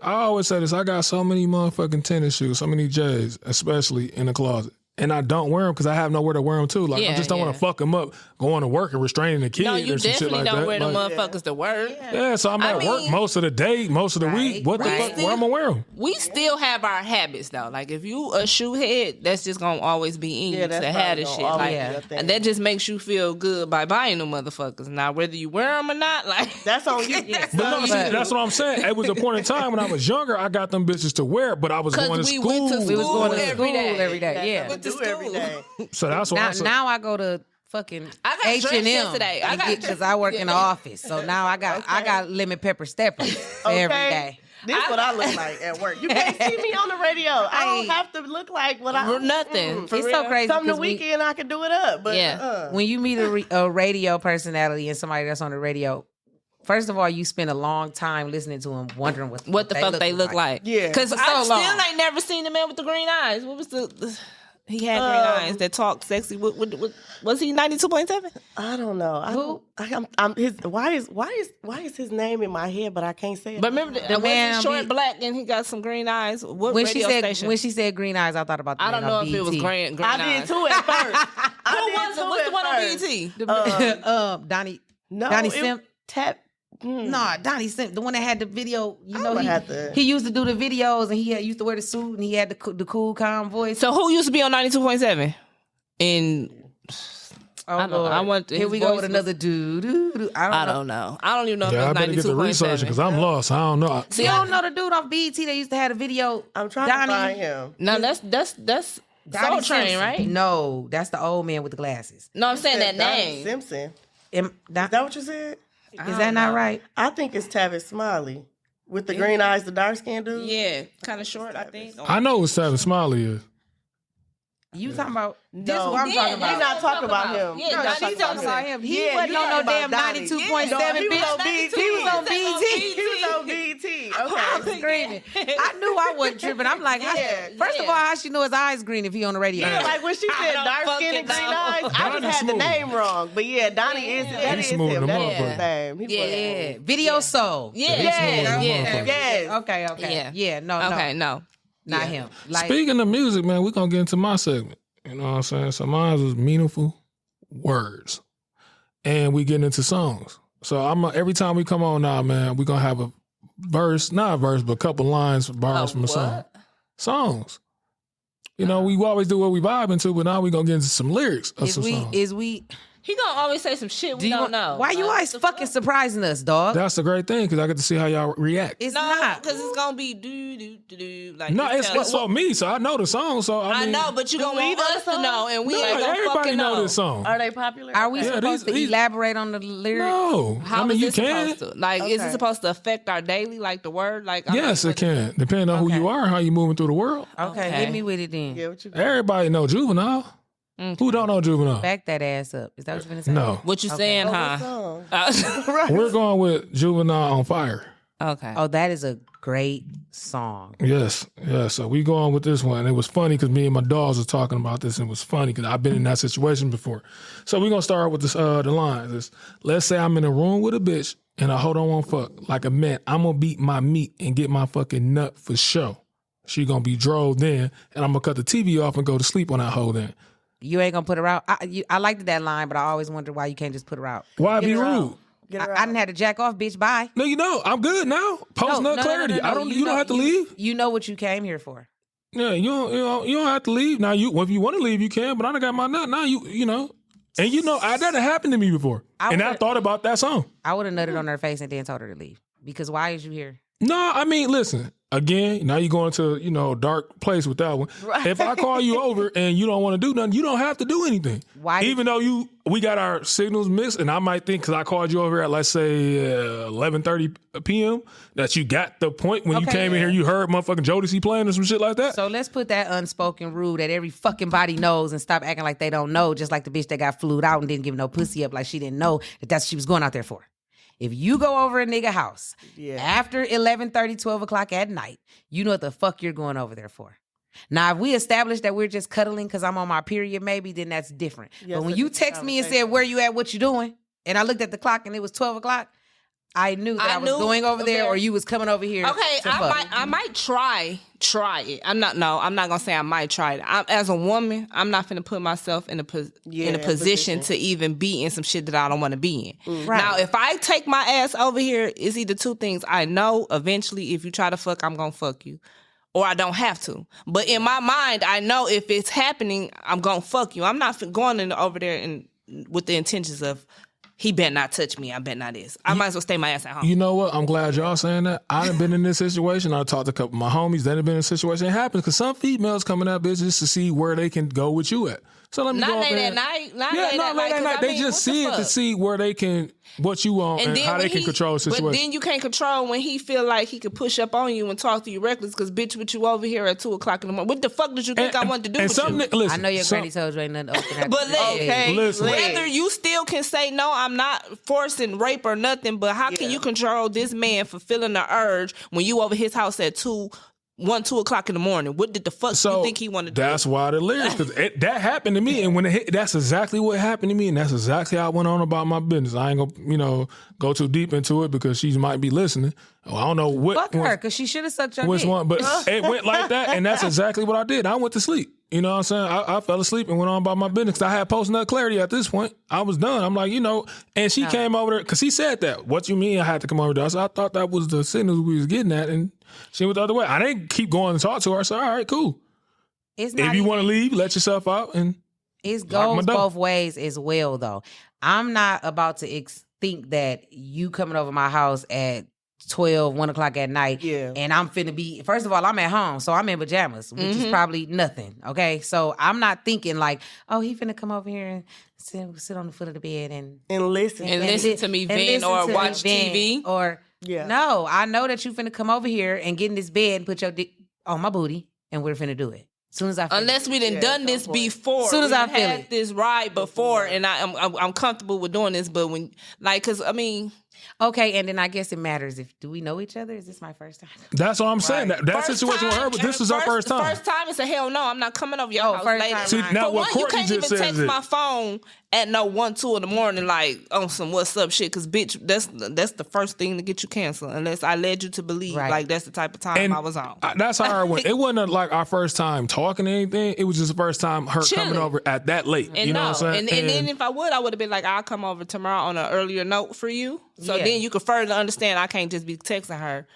I always say this. I got so many motherfucking tennis shoes, so many J's, especially in the closet. And I don't wear them because I have nowhere to wear them too. Like, I Yeah, just don't want yeah. to fuck them up going to work and restraining the kid No, you or some shit definitely like don't that. wear them Like, motherfuckers to work. yeah, so I'm I at work mean- most of the day, most of the week. What the right. fuck? Where am I wear them? We still have our habits though. Like if you a shoe head, that's just gonna always be in Yeah, you that's to have probably this gonna shit. always Like, be a thing. and that just makes you feel good by buying them motherfuckers. Now whether you wear them or not, like That's on you. But no, see, that's what I'm saying. It was a point in time when I was younger, I got them bitches to wear, but I was going to because we school. went to We was school going to every school day. every day. That's Yeah. what we to do every school. day. So that's why I said, Now I go to fucking I got dressed H&M yesterday. I got because I work in the office. So now I got lemon pepper steppers every day. This is what I look like at work. You can't see me on the radio. I don't have to look like what I. Nothing. For It's real. so crazy Some the 'cause we- weekend I can do it up, but Yeah. When you meet a radio personality and somebody that's on the radio, first of all, you spend a long time listening to them, wondering What the fuck they look like? Yeah. Because For I so long. still ain't never seen the man with the green eyes. What was the? He had green eyes that talked sexy. What was he 92.7? I don't know. I'm his. Why is his name in my head, but I can't say it. But remember, The was man he short be- black and he got some green eyes? What When radio station? she said green eyes, I thought about the I don't man know on if it was BET. green I eyes. did too at first. Who was it? What's the one on BET? Donnie. No, Donnie it- Simp. Tap. No, Donnie Simp, the one that had the video. You know, would have to- he used to do the videos, and he used to wear the suit, and he had the cool, calm voice. So who used to be on 92.7? And Oh, I don't know. Lord. I want Here his we go voice with was- another dude. I don't know. I don't even know if yeah, I it was better get the 92.7. research because I'm lost. I don't know. See, you don't know the dude off BET that used to have a video. I'm trying Donnie. to find him. No, that's Donnie Soul Train, Simpson. right? No, that's the old man with the glasses. No, I'm saying that Donnie name. Simpson. Is Is that what you said? that not right? I think it's Tavis Smiley with the green eyes, the dark skinned dude. Yeah, kind of short, I think. I know who Savage Smiley is. You talking about this? No. What I'm talking about? We're not talking about him. Yeah, We're not She's talking about him. He Yeah, wasn't you on no talking damn about Donnie. 92.7, No, he was bitch. on BET. He was on BET. He was on BET. I'm Okay. screaming. I knew I wasn't tripping. I'm like, first of all, how she know his eyes green if he on the radio? Yeah, like when she said dark skin and green eyes, I Donnie just had the smooth. name wrong. But yeah, Donnie is that He's is smooth him. the That is his motherfucker. name. He was Yeah, video soul. Yeah. He's smooth as a Yeah. motherfucker. Yes. Okay. Yeah. No. Okay, no. Not him. Like, Speaking of music, man, we're going to get into my segment. You know what I'm saying? So mine was meaningful words. And we getting into songs. So every time we come on now, man, we're going to have a verse, not a verse, but a couple lines, bars from a song. Songs. You know, we always do what we vibing to, but now we're going to get into some lyrics of some songs. He gonna always say some shit we don't know. Why you always fucking surprising us, dog? That's the great thing, because I get to see how y'all react. It's No, not. because it's gonna be do like. No, you it's tell- for me, so I know the song. So I I mean, know, but you gonna we want know us the to song? know, and we no, ain't gonna everybody fucking know know this song. Are they popular? Are we Okay. supposed to these- elaborate on the lyrics? No, How I mean is you this can. supposed to? Like, is Okay. it supposed to affect our daily, like the word? Like, I'm Yes, like, it can. Depending on who Okay. you are and how you moving through the world. Okay, Okay. hit me with it then. Yeah, what you got? Everybody know Juvenile. Who don't know Juvenile? Back that ass up. Is that what you're gonna say? No. What you saying, What huh? song? Uh, We're going with Juvenile on Fire. okay. Oh, that is a great song. Yes. So we going with this one. It was funny because me and my dogs was talking about this, and it was funny because I've been in that situation before. So we're gonna start with this the lines. It's, let's say I'm in a room with a bitch and I hold on one fuck. Like a man, I'm gonna beat my meat and get my fucking nut for show. She gonna be drove then, and I'm gonna cut the TV off and go to sleep on that hoe then. You ain't gonna put her out. I liked that line, but I always wonder why you can't just put her out. Why be her out. rude? Get her I out. didn't have to jack off, bitch. Bye. No, you know, I'm good now. Post nut clarity. No. I don't. You know- don't have to leave. You know what you came here for. Yeah, you don't have to leave. Now if you want to leave, you can. But I done got my nut. Now you know, and you know, that done happened to me before. And I thought about that song. I would have nutted on her face and then told her to leave. Because why is you here? No, I mean, listen. Again, now you're going to a dark place with that one. Right. If I call you over and you don't want to do nothing, you don't have to do anything. Why? Even though we got our signals mixed, and I might think because I called you over at let's say 11:30 p.m. that you got the point when you Okay, came in here, you heard motherfucking Jodeci playing or some shit like that. So let's put that unspoken rule that every fucking body knows and stop acting like they don't know, just like the bitch that got flued out and didn't give no pussy up like she didn't know that's what she was going out there for. If you go over a nigga house after 11:30, 12 o'clock at night, you know what the fuck you're going over there for. Now, if we establish that we're just cuddling because I'm on my period, maybe, then that's different. Yes, but when that's you a text me and said, conversation. where you at, what you doing? And I looked at the clock and it was 12 o'clock, I knew that I was going over there or you was coming over here. Okay, to fuck. I might try it. I'm not gonna say I might try it. As a woman, I'm not finna put myself in a position to even be in some shit that I don't want to be in. Right. Now, if I take my ass over here, it's either two things. I know eventually if you try to fuck, I'm gonna fuck you. Or I don't have to. But in my mind, I know if it's happening, I'm gonna fuck you. I'm not going over there and with the intentions of he better not touch me. I bet not this. I might as well stay my ass at home. You know what? I'm glad y'all saying that. I done been in this situation. I talked to a couple of my homies that have been in a situation. It happens because some females come in that business to see where they can go with you at. So let me Not go up late there. at night. Not Yeah, late not at late night. at 'cause night. I They mean, just what the see it to fuck? see where they can, what you want, and then how when they can control the situation. But then you can't control when he feel like he could push up on you and talk to you reckless because bitch, with you over here at 2 o'clock in the morning. What the fuck did you think I wanted to do and with some, you? listen, I know your some- granny told you ain't nothing open. after But the day. listen. whether you still can say no, I'm not forcing rape or nothing. But how can you control this man fulfilling the urge when you over his house at 2 o'clock in the morning? What did the fuck you think he wanted to do? That's why the lyrics, because that happened to me, and when it hit, that's exactly what happened to me, and that's exactly how I went on about my business. I ain't gonna, go too deep into it because she might be listening. Well, I don't know what. Fuck her, because she should have sucked your Which dick. one? But it went like that, and that's exactly what I did. I went to sleep. You know what I'm saying? I fell asleep and went on about my business. 'Cause I had post-nut clarity at this point. I was done. I'm like, and she came over there because he said that. What you mean I had to come over there? So I thought that was the signals we was getting at, and she went the other way. I didn't keep going and talk to her. So all right, cool. It's If not you even- want to leave, let yourself out. And It Lock my goes door. both ways as well, though. I'm not about to think that you coming over my house at 12, 1 o'clock at night, and I'm finna be, first of all, I'm at home, so I'm in pajamas, which is probably nothing, okay? So I'm not thinking like, oh, he finna come over here and sit on the foot of the bed and listen. And listen to me vent or watch TV. Or, no, I know that you finna come over here and get in this bed and put your dick on my booty, and we're finna do it. Soon as I feel Unless we done this before. Soon as I feel had it. this ride before, and I'm comfortable with doing this. But when, like, because I mean, okay, and then I guess it matters if do we know each other? Is this my first time? That's what I'm saying. That situation with her, but this is our first time. First time, it's a hell no. I'm not coming over your house first later. time. See, now For what one, you Courtney can't just even says text it. my phone at 1, 2 in the morning, like on some what's up shit. Because bitch, that's the first thing to get you canceled. Unless I led you to believe like that's the type of time I was on. That's how I went. It wasn't like our first time talking or anything. It was just the first time her coming over at that late. And you know what I'm saying? And then if I would have been like, I'll come over tomorrow on an earlier note for you. So then you could further understand I can't just be texting her.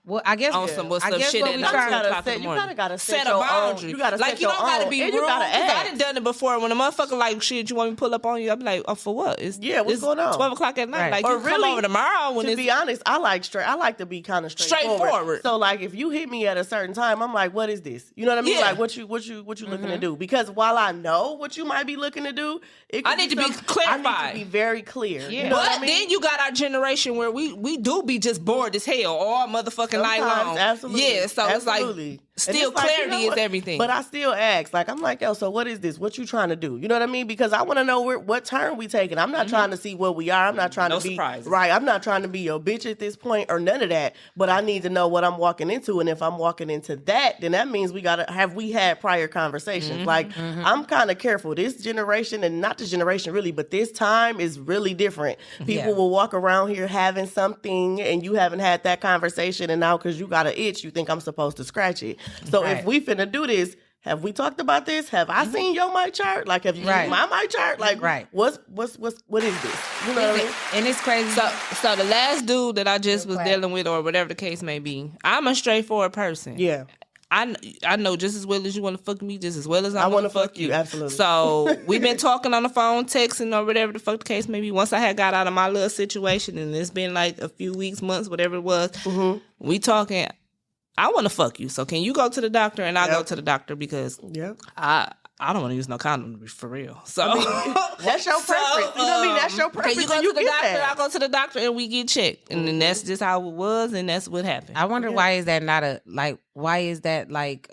Well, I guess on some what's I up guess shit what at we 9 trying o'clock in the morning. You gotta set a your boundary. Own. You gotta like set you your don't gotta own. be And rude. you gotta Because I ask. done done it before. When a motherfucker like shit, you want me to pull up on you? I be like, oh, for what? It's what's going on? 12 o'clock at night. Right. Like Or you come really, over tomorrow when to it's be honest, I like to be kind of straightforward. So like if you hit me at a certain time, I'm like, what is this? You know what I mean? Yeah. Like what you looking to do? Because while I know what you might be looking to do, I need to be clarified. I need to be very clear. Yeah. You know but what I mean? then you got our generation where we do be just bored as hell all motherfucking night Sometimes, long. absolutely. Yeah, so it's like Absolutely. still And it's like, clarity you know is what? everything. But I still ask. Like I'm like, yo, so what is this? What you trying to do? You know what I mean? Because I want to know what turn we taking. I'm not trying to see what we are. I'm not trying No to be surprises. right. I'm not trying to be your bitch at this point or none of that. But I need to know what I'm walking into. And if I'm walking into that, then that means we had prior conversations. Like I'm kind of careful. This generation, and not this generation really, but this time is really different. People will walk around here having something and you haven't had that conversation, and now because you got an itch, you think I'm supposed to scratch it. So if we finna do this, have we talked about this? Have I seen your mic chart? Like, have you seen my mic chart? Like, what is this? You know what I mean? And it's crazy. So the last dude that I just was dealing with, or whatever the case may be, I'm a straightforward person. Yeah. I know just as well as you want to fuck me, just as well as I want to fuck you. Absolutely. So we've been talking on the phone, texting, or whatever the fuck the case may be. Once I had got out of my little situation, and it's been like a few weeks, months, whatever it was, we talking. I want to fuck you. So can you go to the doctor and I go to the doctor because I don't want to use no condom, to be for real. So that's your preference. You know what I mean? That's your preference. Can you go and to the doctor? that. I go to the doctor and we get checked, and then that's just how it was, and that's what happened. I wonder why is that not a like? Why is that like?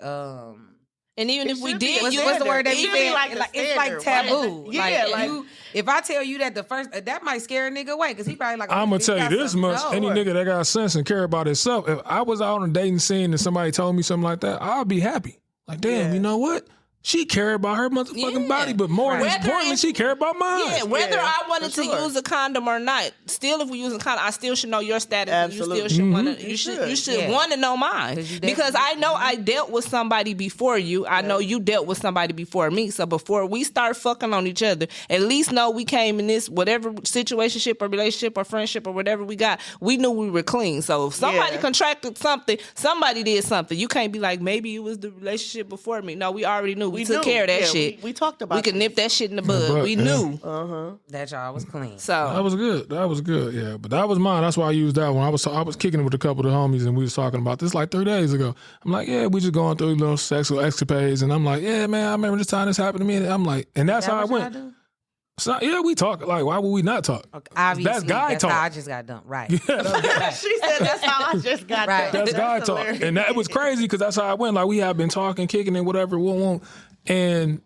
And even if we should be did, a What's the word that It you should be said? like the It's like standard. taboo. Yeah, like if I tell you that the first, that might scare a nigga away because he probably like. I'm gonna tell you this much: any nigga that got sense and care about himself, if I was out on a dating scene and somebody told me something like that, I'd be happy. Like, damn, you know what? She care about her motherfucking body, but more importantly, she care about mine. Yeah, whether I wanted to sure. use a condom or not, still, if we use a condom, I still should know your status. Absolutely. And you still should want to. You should want to know mine because I know I dealt with somebody before you. I know you dealt with somebody before me. So before we start fucking on each other, at least know we came in this whatever situationship or relationship or friendship or whatever we got. We knew we were clean. So if somebody contracted something, somebody did something. You can't be like maybe it was the relationship before me. No, we already knew. We took care of that shit. We talked about. We could nip that shit in the bud. We knew. that y'all was clean. So That was good. That was good. Yeah, but that was mine. That's why I used that one. I was kicking it with a couple of the homies, and we was talking about this like 3 days ago. I'm like, yeah, we just going through little sexual escapades, and I'm like, yeah, man, I remember this time this happened to me. And I'm like, and that's how I went. So yeah, we talk. Like, why would we not talk? Okay, obviously, that's guy talk. How I just got dumped. Right. She said that's how I just got Right. done. That's guy talk, hilarious. and that was crazy because that's how I went. Like, we have been talking, kicking it, whatever, and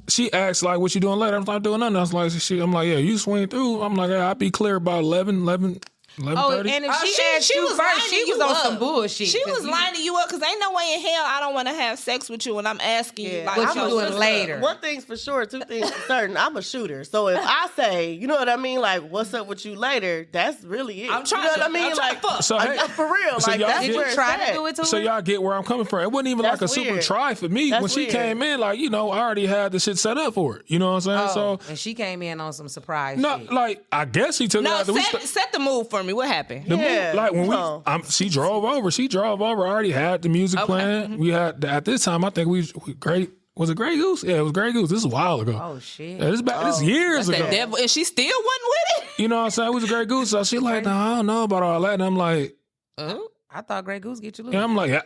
she asked like, "What you doing later?" I'm not doing nothing. I was like, "Shit." I'm like, "Yeah, you swing through." I'm like, "Yeah, I'll be clear about 11:30. Oh, and if she asked you was first, she lining was you on up. some bullshit. She was lining you up because ain't no way in hell I don't want to have sex with you, and I'm asking you like, What you doing later? One thing's for sure, two things for certain. I'm a shooter, so if I say, you know what I mean, like, "What's up with you later?" That's really it. I'm trying you know to. what I mean, I'm trying like, to fuck. So, hey, for real, so like y'all that's get- where it's try at. to do it to So her? y'all get where I'm coming from. It wasn't even like a That's super weird. try for me. That's When she weird. came in, like, you know, I already had the shit set up for it. You know what I'm saying? Oh, So and she came in on some surprise no, shit. like I guess she took it No, after we set the mood for me. What happened? the Yeah, like when no. she drove over. She drove over. I already had the music playing. We had at this time. I think we great. Was it Grey Goose? Yeah, it was Grey Goose. This is a while ago. Oh shit. Yeah, this years That's ago. that devil, and she still wasn't with it. You know what I'm saying? It was a Grey Goose. So she like, no, I don't know about all that. And I'm like, I thought Grey Goose get you loose. and I'm like,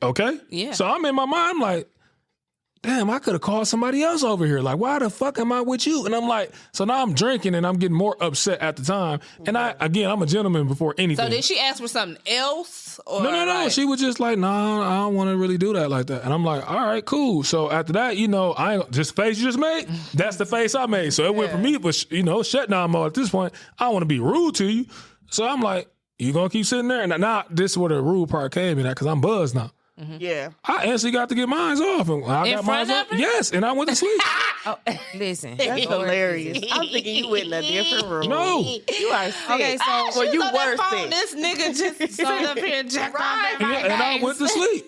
okay. Yeah. So I'm in my mind. I'm like, damn, I could have called somebody else over here. Like, why the fuck am I with you? And I'm like, so now I'm drinking and I'm getting more upset at the time. And I'm a gentleman before anything. So did she ask for something else? Or No. like, She was just like, no, I don't want to really do that like that. And I'm like, all right, cool. So after that, I ain't just face you just made. That's the face I made. So it went for me, but shutdown mode at this point. I don't want to be rude to you. So I'm like, you gonna keep sitting there? And now this is where the rude part came in at because I'm buzzed now. Mm-hmm. Yeah. I instantly got to get mine off. And I got mine off. Yes, and I went to sleep. Listen. That's hilarious. I'm thinking you went in a different room. No. You are sick. Okay, so well, you were phone, sick. this nigga just sit up here and jack off Yeah, and I went to sleep.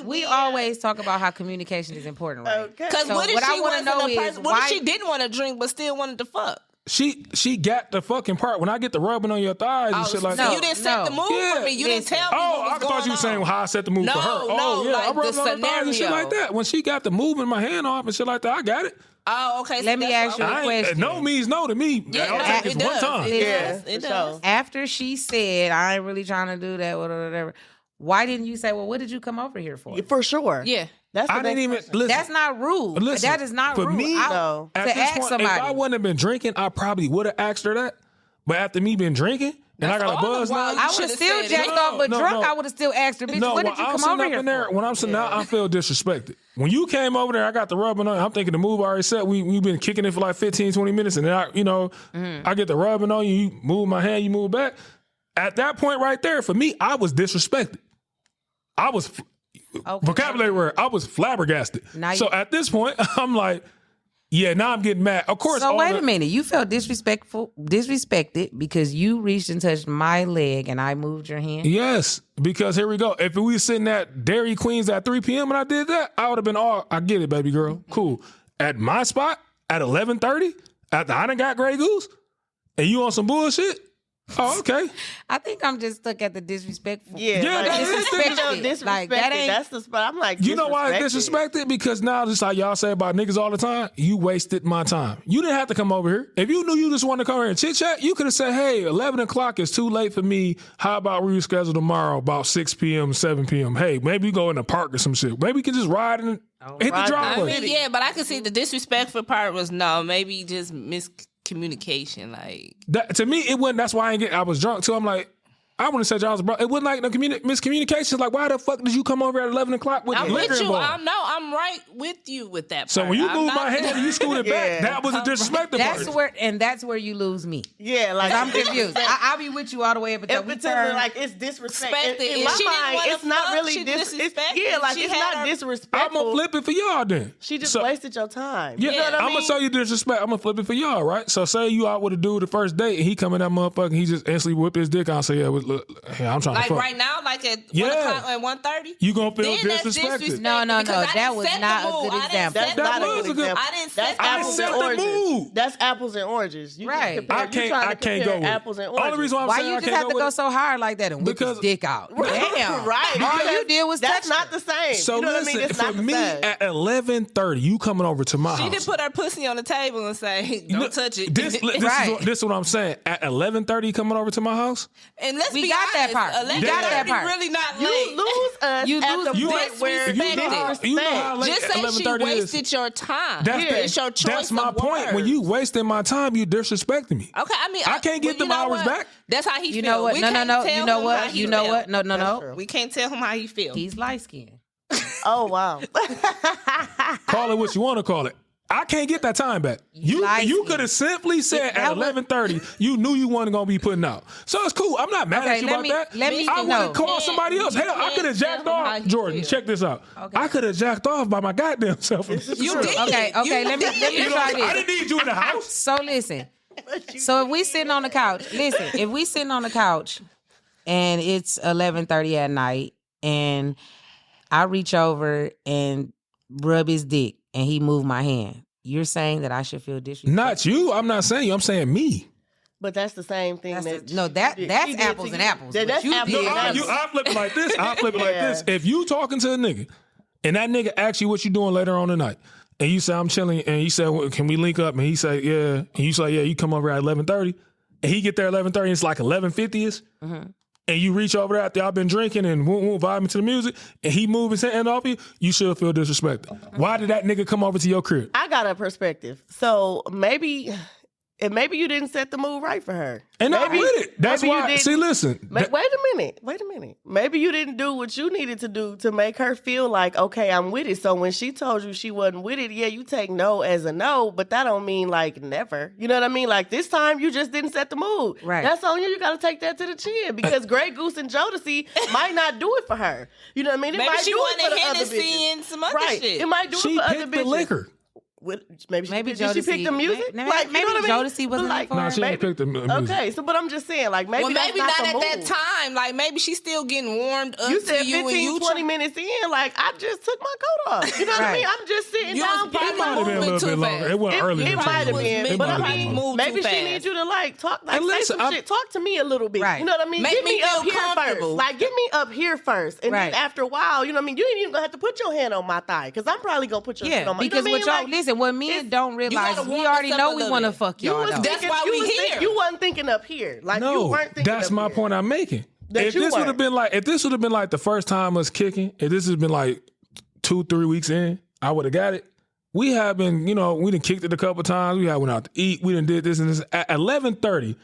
we always talk about how communication is important, right? Okay. Because So what if what I she wanna wasn't know a is person? What why- if she didn't want to drink but still wanted to fuck? She got the fucking part when I get the rubbing on your thighs and shit like so that. you didn't set the mood Yeah. for me. You didn't Listen. tell me Oh, what I was thought going you were saying on. how I set the mood for her. No, Oh, yeah, like I rubbed the on her thighs and shit scenario. like that. When she got the moving my hand off and shit like that, I got it. Oh, okay. So Let me that's ask you what- a I ain't, question. no means no to me. Yeah, I'll take it this one does. time. It Yeah, does. It for does. sure. After she said, I ain't really trying to do that, whatever, why didn't you say, well, what did you come over here for? For sure. Yeah. That's the I didn't next even question. listen. That's not rude. Listen, That is not for rude. me, No. At to this ask point, somebody. if I wouldn't have been drinking, I probably would have asked her that. But after me been drinking, and I got a all the buzz while now. you I would should've have still said it. jacked off, but No, drunk, no. I would have still asked her, bitch, No, what when did you I'm come sitting over up here in there, for? when I'm sitting down, I feel disrespected. When you came over there, I got the rubbing on. I'm thinking the move already set. We've been kicking it for like 15, 20 minutes, and then I get the rubbing on you. You move my hand, you move back. At that point right there, for me, I was disrespected. I was vocabulary word. I was flabbergasted. Now So at this point, I'm like, yeah, now I'm getting mad. Of course. So wait a minute. You felt disrespected because you reached and touched my leg and I moved your hand? Yes, because here we go. If we was sitting at Dairy Queens at 3 p.m. and I did that, I would have been all, I get it, baby girl. Cool. At my spot at 11:30, after I done got Grey Goose, and you on some bullshit? Oh, okay. I think I'm just stuck at the disrespectful. Yeah, Yeah, like, that is disrespected. Like, that ain't- That's the spot. I'm like, You know why it's disrespected? Because now, just like y'all say about niggas all the time, you wasted my time. You didn't have to come over here. If you knew you just wanted to come here and chit chat, you could have said, hey, 11 o'clock is too late for me. How about we reschedule tomorrow about 6 p.m., 7 p.m.? Hey, maybe we go in the park or some shit. Maybe we can just ride and hit the ride driveway. I mean, yeah, but I could see the disrespectful part was maybe just miscommunication. Like, That, to me, it wasn't. That's why I was drunk too. I'm like, I want to say John's bro. It wasn't like no miscommunication. Like, why the fuck did you come over at 11 o'clock with I'm liquor with you. involved? I'm right with you with that part. So when you I'm moved not- my hand and you scooted back, that was a disrespectful part. That's where you lose me. Yeah, like I'm confused. I'll be with you all the way up until If we it's turn. like it's disrespect. Respected. In If my she didn't mind, wanna it's not fuck, really she disrespectful. disrespected. Yeah, like She it's had not her- I'm disrespectful. gonna flip it for y'all then. She just So- wasted your time. Yeah, You know what I I'm mean? gonna show you disrespect. I'm gonna flip it for y'all, right? So say you out with a dude the first date and he come in that motherfucker and he just instantly whip his dick out and say, yeah, look, hey, I'm trying Like to fuck. right now, like at Yeah. 1 o'clock and 1:30. You gonna feel Then that's disrespected. disrespect. No, because I that didn't was set not the a mood. good I didn't example. set That's the not a was good a good- example. I didn't That's set the apples mood. set and the oranges. mood. That's apples and oranges. You Right. Compare, I you trying to can't compare go with apples it. and oranges. Only reason why I'm Why saying you I just can't have to with go it- so hard like that and whip his Because- dick out? Damn. Right. All because you did was that's touch not the same. So you know listen, what I mean? It's for not the me same. at 11:30, you coming over to my She house. didn't put her pussy on the table and say, "Don't touch it." This Right. is what I'm saying. At 11:30, coming over to my house. And let's We be got that honest, part. We 11:30 got that part. Really not You late. lose us You at lose the us. point where You know You know how late Just say she 11:30 is. wasted your time. That's, It's your choice that's my of point. When words. you wasting my time, you disrespecting me. Okay, I mean, I can't get them hours back. That's how he You feel. know what? We No. can't tell You know him what? how he You know feel. what? No. true. We can't tell him how he feels. He's light skinned. Oh wow. Call it what you want to call it. I can't get that time back. You light-skinned. could have simply said That at was- 11:30, you knew you wasn't gonna be putting out. So it's cool. I'm not mad Okay, at you let about me- that. let me I would know. have called somebody else. Hell, I could have jacked tell him how off. you Jordan, feel. check this out. I could have jacked off by my goddamn self. You did. Okay, let me You know, try I this. didn't need you in the house. So listen. So if we sitting on the couch, and it's 11:30 at night and I reach over and rub his dick and he moved my hand, you're saying that I should feel disrespected? Not you. I'm not saying you. I'm saying me. But that's the same thing. That's That the- no, she that- did. that's She did apples to and you. apples. That's What you apples did- and apples. I flip it like this. I flip it like this. If you talking to a nigga and that nigga asks you what you doing later on tonight, and you say I'm chilling, and he said, well, can we link up? And he say, yeah. And you say, yeah, you come over at 11:30. And he get there at 11:30. It's like 11:50ish. and you reach over there after y'all been drinking and vibing to the music, and he move his hand off you should feel disrespected. Why did that nigga come over to your crib? I got a perspective. So maybe you didn't set the mood right for her. And maybe, I'm with it. That's why. See, listen. Wait a minute. Maybe you didn't do what you needed to do to make her feel like, okay, I'm with it. So when she told you she wasn't with it, yeah, you take no as a no, but that don't mean like never. You know what I mean? Like this time you just didn't set the mood. Right. That's on you. You got to take that to the chin because Grey Goose and Jodeci might not do it for her. You know what I mean? It Maybe might she do it for wanted the other Hennessy bitches. and some other Right. shit. It might do She it for other picked the bitches. liquor. Maybe Jodeci. she picked the music. Maybe Like, you know what I mean? Jodeci wasn't Like, for No, her. she ain't picked the music. Okay, so but I'm just saying, like maybe Well, that's maybe not not the at that move. time. Like maybe she's still getting warmed up You to said you 15, and you 20 minutes in, like I just took my coat off. You know what I mean? Right. I'm just sitting You down. was getting probably my Might have been a moving little too bit longer. fast. It wasn't early. It enough. might have been, Maybe but I probably mean, moved maybe too she fast. needs you to like talk, like And say listen, some shit. Talk to me a little bit. Right. You know what I mean? Make Get me me up feel here comfortable. first. Like get me up here first, and Right. then after a while, you know what I mean? You ain't even gonna have to put your hand on my thigh because I'm probably gonna put your hand Yeah, on my. because you know what what I y'all mean? Like, listen, what men it's- don't realize, gotta we warm already us up know a we little want to bit. fuck you y'all. was though. That's thinking, why you we was here. think- You wasn't thinking up here. Like you No, weren't thinking that's up my here. point I'm making. That If you this would have weren't. been like the first time us kicking, if this has been like 2-3 weeks in, I would have got it. We have been, we done kicked it a couple times. We have went out to eat. We done did this and this. At 11:30,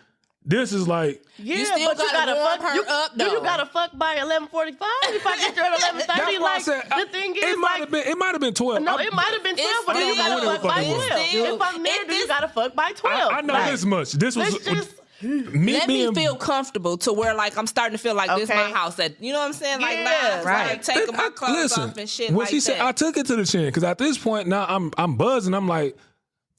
this is like Yeah, You still but you gotta gotta warm fuck her you, up, do you though. gotta fuck by 11:45? If I get there at 11:30, that's why I like said, the thing is, it might like have been 12. no, it might have been 12, but then you still- gotta fuck by it's 12. still- If I'm there, then you it's- gotta fuck by 12. I know Like, this much. This was let's just me Let being me feel comfortable to where like I'm starting to feel like this Okay. my house. That you know what I'm saying? Like Yeah, nah, right. like taking my clothes off and shit when like she that. said I took it to the chin because at this point now I'm buzzing. I'm like,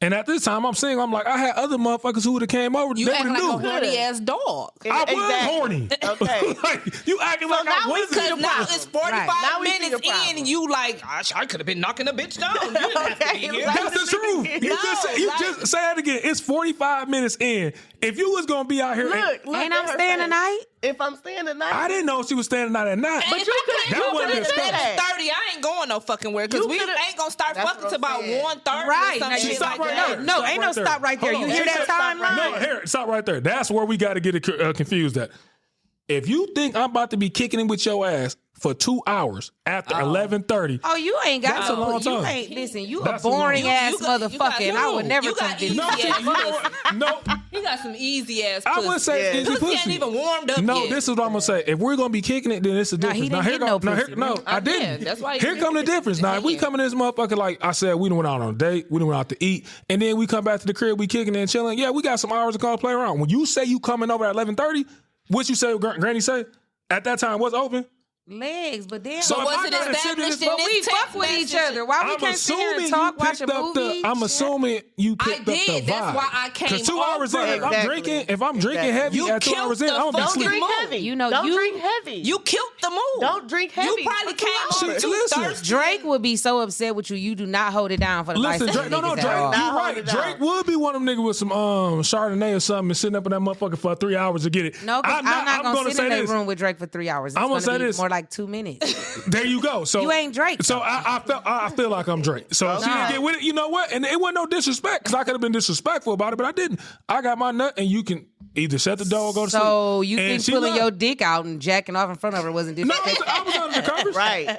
and at this time I'm single. I'm like, I had other motherfuckers who would have came over. you they act would like have a knew. horny ass dog. I was Exactly. horny. Okay. Like, you acting So like now I we wasn't. see the Because now problem. it's 45 Right. Now we see minutes the problem. in and you like, I could have been knocking a bitch down. You didn't have to Okay, be it was here. like- That's the truth. You like- just say that again. It's 45 minutes in. If you was gonna be out here, look, Ain't at I'm her staying face. tonight? If I'm staying tonight, I didn't know she was standing out at night. And if you I could've- can't that do wasn't it discussed. at 30, I ain't going no fucking where because You we could've- ain't gonna start That's fucking what till I'm about saying. 1:30 Right. or some Now you shit stop like right that. there. No, Stop ain't no right there. stop right there. Hold You on. hear that Stop time right line? No, here, stop right there. That's where we got to get it confused at. If you think I'm about to be kicking it with your ass for 2 hours after 11:30, Oh, you ain't got That's to a long put, you time. ain't listen, you That's a a long boring time. ass You got- motherfucker, and I would never you got convince easy you. no, see, ass you know pussy. what? No, He got some easy ass I pussy. would say Yeah. easy Pussy pussy. ain't even warmed up No, yet. this is what I'm gonna say. If we're gonna be kicking it, then it's the No, difference. he didn't here get no pussy, no, man. I didn't. Yeah, that's why Here you come the didn't. difference. Now, if we Yeah. come in this motherfucker, like I said, we done went out on a date, we done went out to eat, and then we come back to the crib, we kicking it and chilling. Yeah, we got some hours to go play around. When you say you coming over at 11:30, what you say? Granny say at that time what's open? Legs, but then So But if was I it gotta sit in established this- in we this text fuck with each message? other. Why we I'm can't sit here assuming and talk, you watch a picked up movie? the. I'm assuming you I picked up the did. vibe. That's why I came 'Cause 2 hours in, over. if I'm Exactly. drinking, Exactly. heavy You at 2 killed hours in, the I don't be fucking sleeping. drink move. heavy. You know, don't you- drink heavy. You killed the move. Don't drink heavy. You probably for 2 came hours. over Shit, too listen. thirsty. Drake would be so upset with you. You do not hold it down for the Listen, license Drake, no, niggas Drake, at all. you Not right. hold it down. Drake would be one of them niggas with some Chardonnay or something and sitting up in that motherfucker for 3 hours to get it. No, because I'm not gonna gonna sit say in that this. room with Drake for 3 hours. It's I'm gonna gonna say be this. more like 2 minutes. There you go. So You ain't Drake. So I feel like I'm Drake. So she didn't get with it. You know what? And it wasn't no disrespect because I could have been disrespectful about it, but I didn't. I got my nut, and you can either shut the door or go to sleep. So you And think she pulling left. your dick out and jacking off in front of her wasn't No, disrespectful? I was under the covers. Right.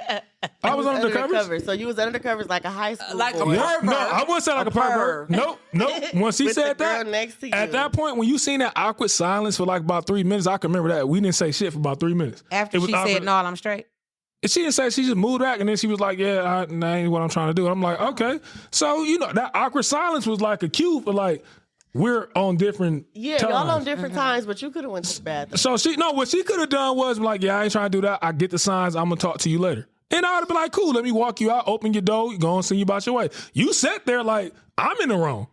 I was under the covers. covers. So you was under the covers like a high school Like a boy. Yeah, pervert. no, I wouldn't say like a pervert. Nope. When she With said the girl that, next to you. at that point, when you seen that awkward silence for like about 3 minutes, I can remember that. We didn't say shit for about 3 minutes. After It was she awkward. said, no, I'm straight. And she didn't say, she just moved back, and then she was like, yeah, that ain't what I'm trying to do. I'm like, okay. So, that awkward silence was like a cue for like, we're on different Yeah, times. y'all on different times, but you could have went to the bathroom. So what she could have done was like, yeah, I ain't trying to do that. I get the signs. I'm going to talk to you later. And I would have been like, cool, let me walk you out, open your door, go and send you about your way. You sat there like, I'm in the wrong.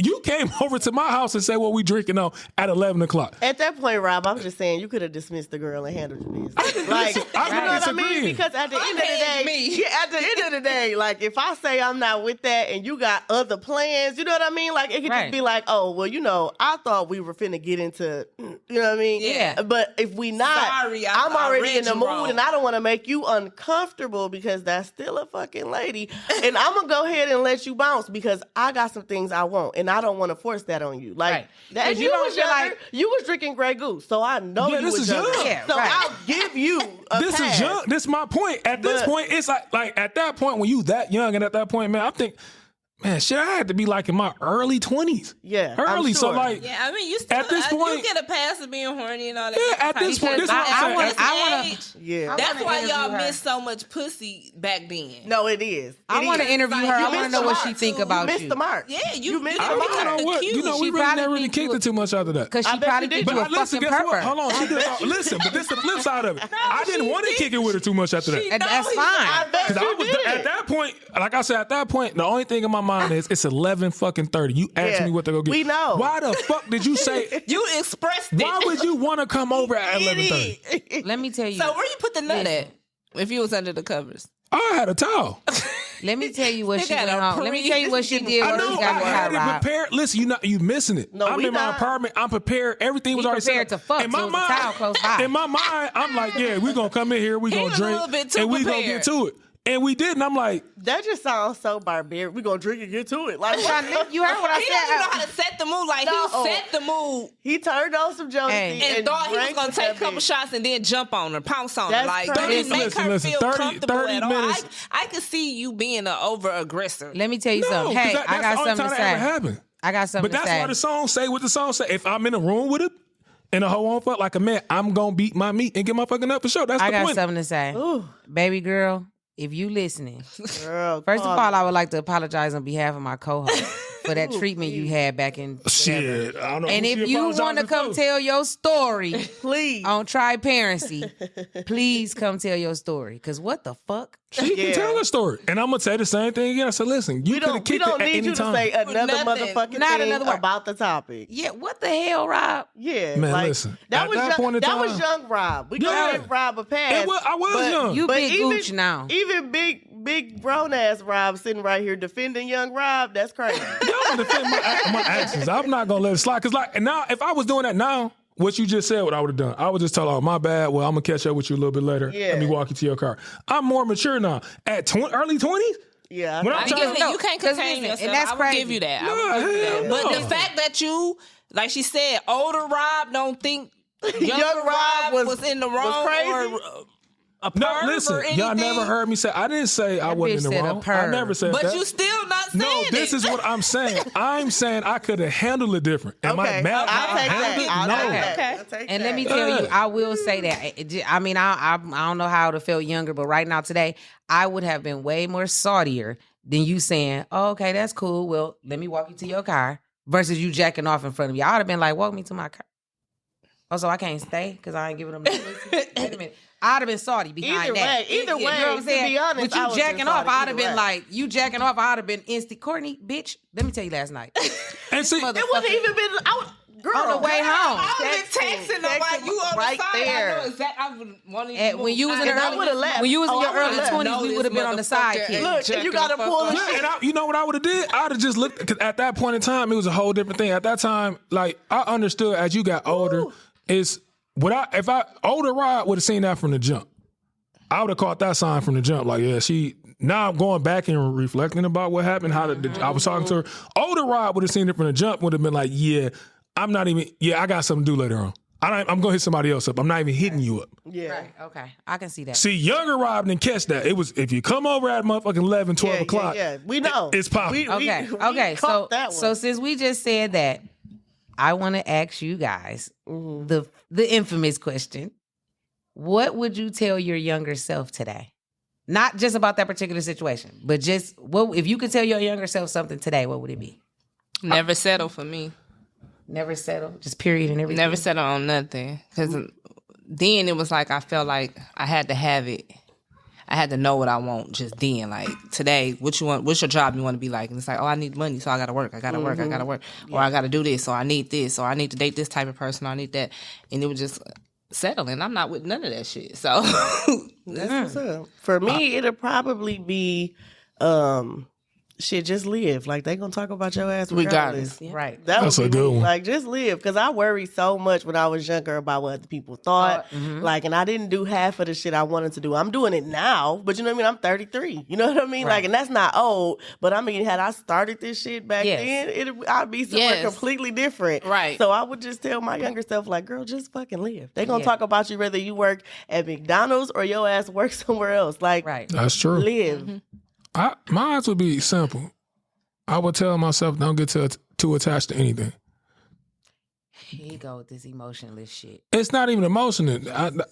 You came over to my house and said, well, we drinking on at 11 o'clock. At that point, Rob, I'm just saying you could have dismissed the girl and handled your business. Like, you know I'm what I mean? disagreeing. Because at the end of the day, me. at the end of the day, like if I say I'm not with that and you got other plans, you know what I mean? Like it could Right. just be like, oh, well, I thought we were finna get into, you know what I mean? Yeah. But if we not, Sorry, I'm I already read in the you mood wrong. and I don't want to make you uncomfortable because that's still a fucking lady. And I'm gonna go ahead and let you bounce because I got some things I want and I don't want to force that on you. Like, Right. that, 'Cause you you don't was feel younger, like- you was drinking Grey Goose, so I know Yeah, you this was is younger. young. Yeah, so right. I'll give you a This pass. is young. This is my point. At this But- point, it's like at that point when you that young, and at that point, man, I think, man, shit, I had to be like in my early 20s. Yeah, I'm early. So sure. like, Yeah, I mean, you still At this point- you get a pass of being horny and all that. Yeah, at this point, Because this is what I'm saying. I wanna- Yeah. That's wanna why interview y'all her. miss so much pussy back then. No, it is. I want to interview her. Like, I you want to missed know the what she mark, think too. about You missed the mark. Yeah, You missed you the I mark. don't know what. You know, She we really probably never really think kicked you- it too much after that. Because I she bet probably you think did. you a But listen, fucking guess what? pervert. Hold on. She did, listen, but this is the flip side of it. I didn't want to kick it with her too much after that. And that's No, fine. I bet Because I you was did. at that point, like I said, at that point, the only thing in my mind is it's 11:30. You asked Yeah, me what to go get. we know. Why the fuck did you say? You expressed it. Why would you want to come over at 11:30? Let me tell you. So where you put the nut at? If you was under the covers. I had a towel. Let me tell you what They she got went a home. Let me tell you what she did I when know. she I got with had her, it Rob. prepared. Listen, you missing it. No, I'm we in my not. apartment. I'm prepared. Everything was He already prepared set to fuck, In so my it was a towel close by. in my mind, I'm like, yeah, we gonna come in here. We He gonna was a drink, little bit too and we gonna prepared. get to it. And we did. And I'm like, That just sounds so barbaric. We're going to drink and get to it. Like, You heard what I He doesn't know how said? to set the mood. Like No. he set the mood he turned on some Jodeci Hey. and thought he was drank gonna with take that a couple bitch. shots and then jump on her, pounce on her. That's Like crazy. didn't make her Listen, feel 30 comfortable 30 at all. minutes. I could see you being an over aggressor. Let me tell you no, something. 'cause Hey, that's I the got only something time to that ever say. happened. I got something But to that's say. why the song say what the song say. If I'm in a room with it and a hoe on fuck like a man, I'm gonna beat my meat and get my fucking up for sure. That's I the got point. something to say. Ooh, Baby girl, if you listening, girl, first of calm all, I would like to apologize on behalf of my co-host for that treatment you had back in. Shit, I don't know. And who if she you want to apologizing come for. tell your story please. on Tri-Parency, please come tell your story. Because what the fuck? She can Yeah. tell her story, and I'm gonna say the same thing again. I said, listen, you We could have don't, we kicked it don't at need any you to time. say another Nothing. motherfucking Not thing another word. about the topic. Yeah, what the hell, Rob? Yeah, Man, like, listen, That at was that young, point in that was time- young Rob. We Yeah. gonna give Rob a pass. I was young. You But big even- gooch now. Even big grown ass Rob sitting right here defending young Rob. That's crazy. Y'all gonna defend my actions. I'm not gonna let it slide. Cause like, and now if I was doing that now, what you just said, what I would have done, I would just tell her, my bad. Well, I'm gonna catch up with you a little bit later. Yeah. Let me walk you to your car. I'm more mature now. At early 20s, Yeah, When I'm Because trying to- you can't 'cause contain listen, yourself. and that's I will crazy. give you that. I Nah, will give you hell that. But no. the fact that you, like she said, older Rob don't think younger Rob Rob was- was in the was wrong crazy? or a no, perv listen, or y'all anything. never heard me say. I didn't say I wasn't in bitch the said a wrong. I perv. never said But that. you still not saying No, it. this is what I'm saying. I'm saying I could have handled it different. Am I Okay, mad? I'll take that. handled it? I'll No. take that. Okay. I'll take And that. let me tell you, I will say that. I mean, I don't know how it would have felt younger, but right now today, I would have been way more saltier than you saying, "Oh, okay, that's cool. Well, let me walk you to your car," versus you jacking off in front of me. I would have been like, "Walk me to my car." Oh, so I can't stay because I ain't giving them. Wait a minute. I'd have been salty behind that. Either way, You know what I'm to saying? be honest, with you I would've jacking been off, salty I'd have either been way. like, you jacking off, I'd have been instant. Courtney, bitch, let me tell you last night. And see, It wouldn't even been girl, On the way home. I was texting them like you on right the side. there. I know exactly. I was wanting And when you was in the And I early, would've left. when you was in Oh, your I would've early left. 20s, we would have been on the side kick. Look, and you gotta pull the yeah, shit. and you know what I would have did? I'd have just looked, because at that point in time, it was a whole different thing. At that time, like, I understood as you got older, if older Rod would have seen that from the jump, I would have caught that sign from the jump. Like, yeah, now I'm going back and reflecting about what happened, I was talking to her. Older Rod would have seen it from the jump, would have been like, yeah, I got something to do later on. I'm going to hit somebody else up. I'm not even hitting you up. Yeah. Right, okay. I can see that. See, younger Rob didn't catch that. It was, if you come over at motherfucking 11, 12 o'clock. Yeah. We know. It's popping. Okay, we okay. caught that So one. since we just said that, I want to ask you guys the infamous question: what would you tell your younger self today? Not just about that particular situation, but just what if you could tell your younger self something today? What would it be? Never settle for me. Never settle, just period and everything. Never settle on nothing. Because then it was like I felt like I had to have it. I had to know what I want just then. Like today, what you want? What's your job you want to be like? And it's like, oh, I need money, so I gotta work. I gotta work. Or I gotta do this. Or I need this. Or I need to date this type of person. Or I need that. And it was just settling. I'm not with none of that shit. So That's what's up. For me, it'll probably be shit, just live. Like, they gonna talk about your ass regardless. Yeah. Right. That's a good one. Like, just live. Because I worried so much when I was younger about what other people thought. Like, and I didn't do half of the shit I wanted to do. I'm doing it now, but you know what I mean? I'm 33. You know what I mean? Right. Like, and that's not old. But I mean, had I started this shit back then, I'd be somewhere completely different. Right. So I would just tell my younger self, like, girl, just fucking live. They gonna talk about you whether you work at McDonald's or your ass work somewhere else. Like, That's true. live. Mine would be simple. I would tell myself, don't get too attached to anything. Here you go with this emotionless shit. It's not even emotional.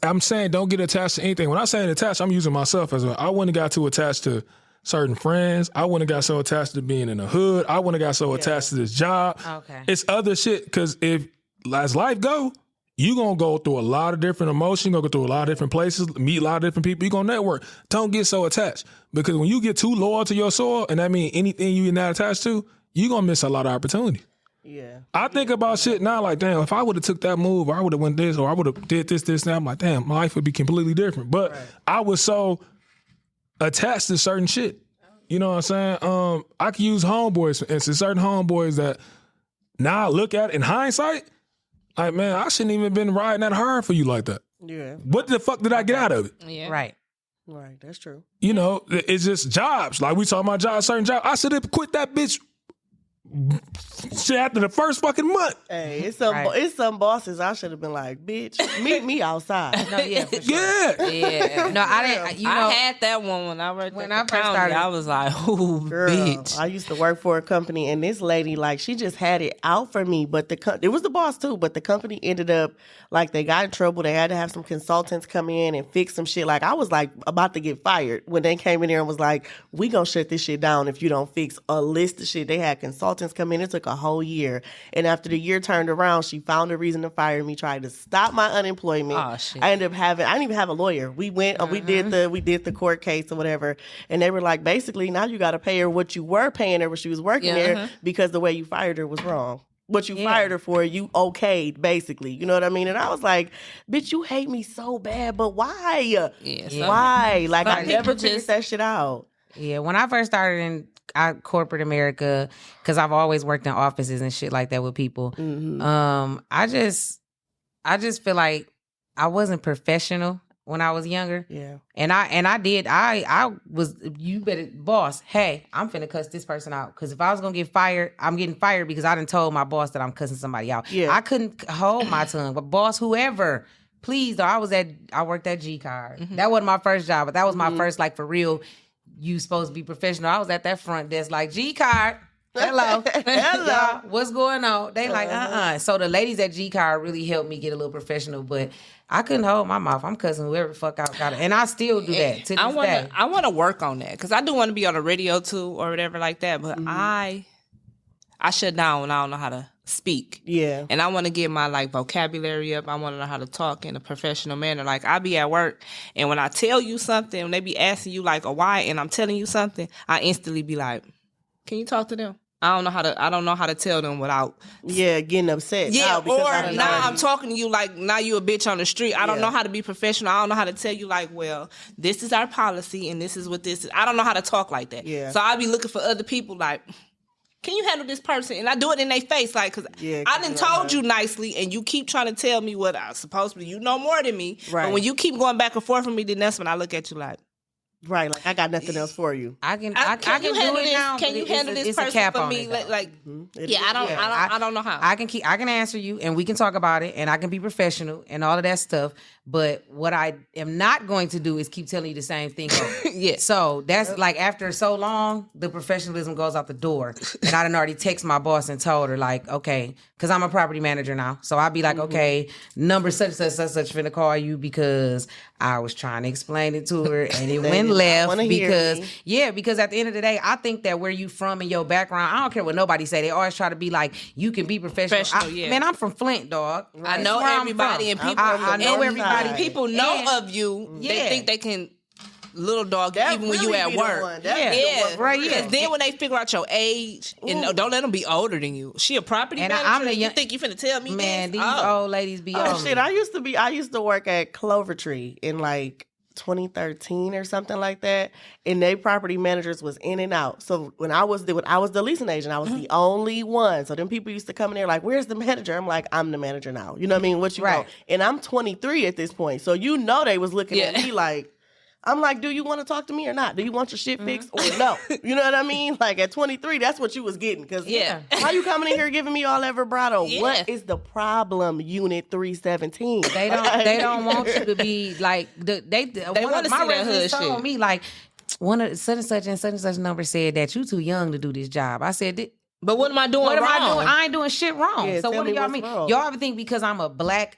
I'm saying don't get attached to anything. When I say attached, I'm using myself as I wouldn't have got too attached to certain friends. I wouldn't have got so attached to being in the hood. I wouldn't have got so attached to this job. Okay. It's other shit. Because as life go, you going to go through a lot of different emotions. You're going to go through a lot of different places, meet a lot of different people. You're going to network. Don't get so attached. Because when you get too loyal to your soil, and that means anything you're not attached to, you're going to miss a lot of opportunity. Yeah. I think about shit now like, damn, if I would have took that move, or I would have went this, or I would have did this, and I'm like, damn, my life would be completely different. But I was so attached to certain shit. You know what I'm saying? I could use homeboys, for instance, certain homeboys that now I look at in hindsight, like, man, I shouldn't even been riding that hard for you like that. Yeah. What the fuck did I get out of it? Yeah. Right. Right. That's true. You know, it's just jobs. Like we talking about jobs, certain jobs. I should have quit that bitch shit after the first fucking month. Hey, it's some bosses I should have been like, bitch, meet me outside. No, yeah, for sure. Yeah. Yeah. No, I didn't. You know, I had that one when I worked when at I the first county. started- I was like, ooh, Girl, bitch. I used to work for a company, and this lady, like, she just had it out for me. But it was the boss too. But the company ended up, like, they got in trouble. They had to have some consultants come in and fix some shit. Like, I was like about to get fired when they came in there and was like, we gonna shut this shit down if you don't fix a list of shit. They had consultants come in. It took a whole year, and after the year turned around, she found a reason to fire me, tried to stop my unemployment. Oh, shit. I didn't even have a lawyer. We went, we did the court case or whatever, and they were like, basically, now you got to pay her what you were paying her when she was working there because the way you fired her was wrong. What you fired her for, you okayed, basically. You know what I mean? And I was like, bitch, you hate me so bad, but why? Why? Like, I never figured that shit out. Yeah, when I first started in corporate America, because I've always worked in offices and shit like that with people, I just feel like I wasn't professional when I was younger. Yeah. And I was, you better, boss, hey, I'm finna cuss this person out. Because if I was gonna get fired, I'm getting fired because I done told my boss that I'm cussing somebody out. Yeah. I couldn't hold my tongue. But boss, whoever, please, though, I worked at G-Card. That wasn't my first job, but that was my first, like, for real, you supposed to be professional. I was at that front desk like, G-Card, hello. Hello. What's going on? They like, So the ladies at G-Card really helped me get a little professional, but I couldn't hold my mouth. I'm cussing whoever the fuck out got it. And I still do that to this day. I want to work on that because I do want to be on the radio too or whatever like that, but I shut down when I don't know how to speak. Yeah. And I want to get my like vocabulary up. I want to know how to talk in a professional manner. Like I be at work and when I tell you something, when they be asking you like a why and I'm telling you something, I instantly be like, can you talk to them? I don't know how to tell them without getting upset. Yeah, because or now I'm talking to you like now you a bitch on the street. I don't know how to be professional. I don't know how to tell you like, well, this is our policy and this is what this is. I don't know how to talk like that. Yeah. So I be looking for other people like, can you handle this person? And I do it in their face, like, because I done told you nicely, and you keep trying to tell me what I'm supposed to be. You know more than me. Right. But when you keep going back and forth with me, then that's when I look at you like, right, like I got nothing else for you. I can you do handle it this? now. Can you handle this it's a person cap for on me? it, though. I don't know how. I can answer you, and we can talk about it, and I can be professional and all of that stuff. But what I am not going to do is keep telling you the same thing. Yeah. So that's like after so long, the professionalism goes out the door. And I done already text my boss and told her like, okay, because I'm a property manager now. So I'll be like, okay, number such finna call you because I was trying to explain it to her and it went left because at the end of the day, I think that where you from and your background, I don't care what nobody say. They always try to be like, you can be professional. Man, I'm from Flint, dog. I know everybody and people. I know everybody. People know of you. They think they can little dog That even when really you at be the work. one. That right. Because then when they figure out your age, and don't let them be older than you. She a property And manager. I'm the you young- think you finna tell me Man, this? these old ladies be Oh on shit! me. I used to work at Clover Tree in like 2013 or something like that, and they property managers was in and out. So when I was the leasing agent, I was the only one. So then people used to come in there like, "Where's the manager?" I'm like, "I'm the manager now." You know what I mean? What you want? And I'm 23 at this point, so they was looking at me like. I'm like, do you want to talk to me or not? Do you want your shit fixed or no? You know what I mean? Like at 23, that's what you was getting. Because how you coming in here giving me all that vibrato? Yeah. What is the problem, Unit 317? They don't want you to be like they want to see that hood shit. Told me like one of such and such number said that you too young to do this job. I said, but what am I doing wrong? I ain't doing shit wrong. Yeah, so what do y'all mean? Wrong. Y'all ever think because I'm a black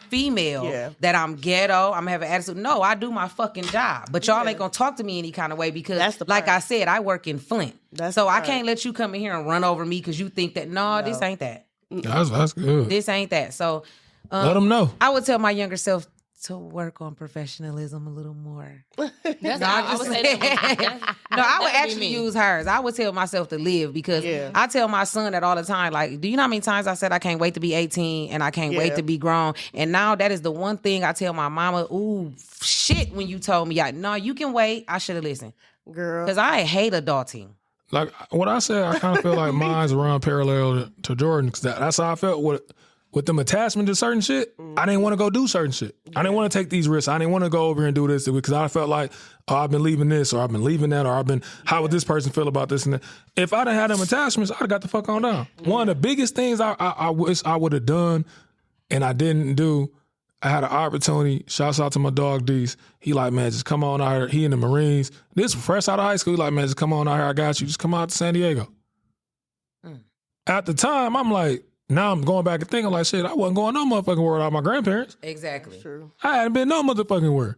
female that I'm ghetto, I'm having attitude? No, I do my fucking job. But y'all ain't gonna talk to me any kind of way because, like I said, I work in Flint. I can't let you come in here and run over me because you think that this ain't that. That's good. This ain't that. So let them know. I would tell my younger self to work on professionalism a little more. I would actually use hers. I would tell myself to live because I tell my son that all the time. Like, do you know how many times I said I can't wait to be 18 and I can't wait to be grown? And now that is the one thing I tell my mama, ooh, shit, when you told me, no, you can wait. I should have listened. Girl. Because I hate adulting. Like, what I said, I kind of feel like mine's run parallel to Jordyn. Because that's how I felt with them attachment to certain shit. I didn't want to go do certain shit. I didn't want to take these risks. I didn't want to go over here and do this because I felt like, I've been leaving this or I've been leaving that or how would this person feel about this and that? If I didn't have them attachments, I'd have got the fuck on down. One of the biggest things I wish I would have done and I didn't do, I had an opportunity. Shouts out to my dog, Dees. He like, man, just come on out here. He in the Marines. This fresh out of high school. He like, man, just come on out here. I got you. Just come out to San Diego. At the time, I'm like, now I'm going back and thinking like, shit, I wasn't going no motherfucking word out my grandparents. Exactly. True. I hadn't been no motherfucking word.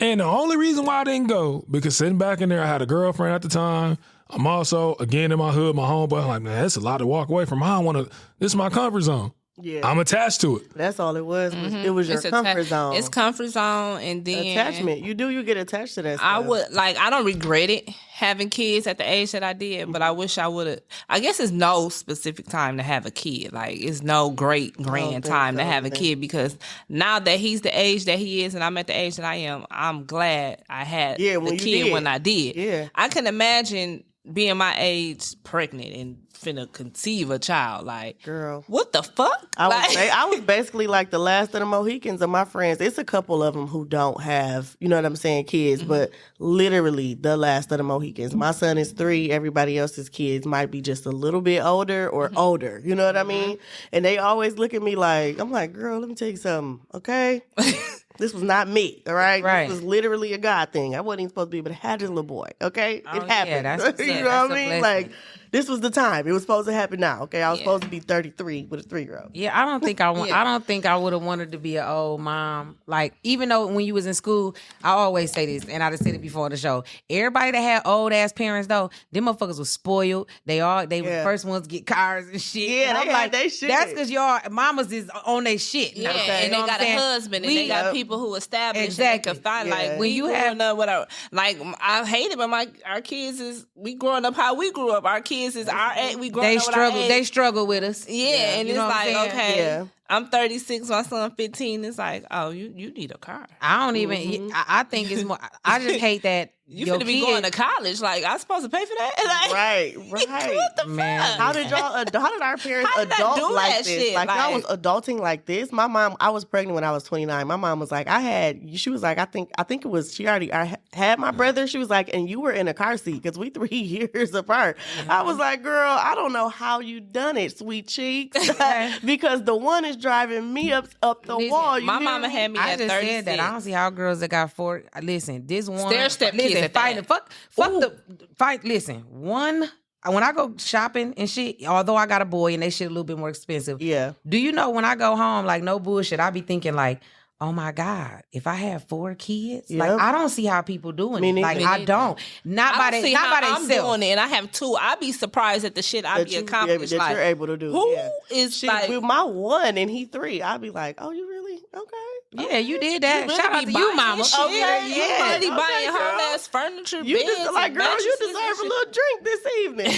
And the only reason why I didn't go, because sitting back in there, I had a girlfriend at the time. I'm also, again, in my hood, my homeboy. I'm like, man, it's a lot to walk away from. I don't want to, this is my comfort zone. Yeah. I'm attached to it. That's all it was. It was your comfort zone. It's comfort zone and then attachment. You get attached to that stuff. I don't regret it having kids at the age that I did, but I wish I would have. I guess it's no specific time to have a kid. Like it's no grand time to have a kid because now that he's the age that he is and I'm at the age that I am, I'm glad I had the kid when I did. Yeah. I can imagine being my age pregnant and finna conceive a child. Like, girl, what the fuck? I was basically like the last of the Mohicans of my friends. It's a couple of them who don't have, you know what I'm saying, kids, but literally the last of the Mohicans. My son is 3. Everybody else's kids might be just a little bit older or older. You know what I mean? And they always look at me like, I'm like, girl, let me tell you something, okay? This was not me, all right? This was literally a God thing. I wasn't even supposed to be able to have this little boy, okay? It happened. You know what I mean? Like, this was the time. It was supposed to happen now, okay? I was supposed to be 33 with a 3-year-old. Yeah, I don't think I don't think I would have wanted to be an old mom. Like, even though when you was in school, I always say this, and I just said it before the show. Everybody that had old ass parents though, them motherfuckers was spoiled. They were the first ones to get cars and shit. Yeah, and I'm like, shit. That's because y'all mamas is on their shit. Yeah, and they got a husband, and they got people who established exactly. And they can find like when you have I hate it, but our kids we growing up how we grew up. Our kids is our age. We growing up with our age. They struggle with us. Yeah, and it's like okay. I'm 36, my son 15. It's like, oh, you need a car. I don't even. I think it's more. I just hate that you finna be going to college. Like, I'm supposed to pay for that. Like, right. What the fuck? How did our parents adult like this? Shit? Like y'all was adulting like this. My mom, I was pregnant when I was 29. My mom was like, she was like, I think it was, I had my brother. She was like, and you were in a car seat because we 3 years apart. I was like, girl, I don't know how you done it, sweet cheeks. Because the one is driving me up the wall. My mama had me at 36. I just said that. I don't see how girls that got 4. Listen, this one. Stair-step kids fighting. Fuck the fight. Listen, when I go shopping and shit, although I got a boy and they shit a little bit more expensive. Yeah. Do you know when I go home, like no bullshit, I be thinking like, oh my God, if I have 4 kids, like I don't see how people doing it. Like I don't. Not by themselves. I'm doing it, and I have 2. I'd be surprised at the shit I be accomplished. That you're able to do. Who is shit, like with my 1 and he 3? I'd be like, oh, you really? Okay. Yeah, you did that. You Shout out to you, mama. Okay, you really buying whole ass furniture. You just like, girl, you deserve a little drink this evening,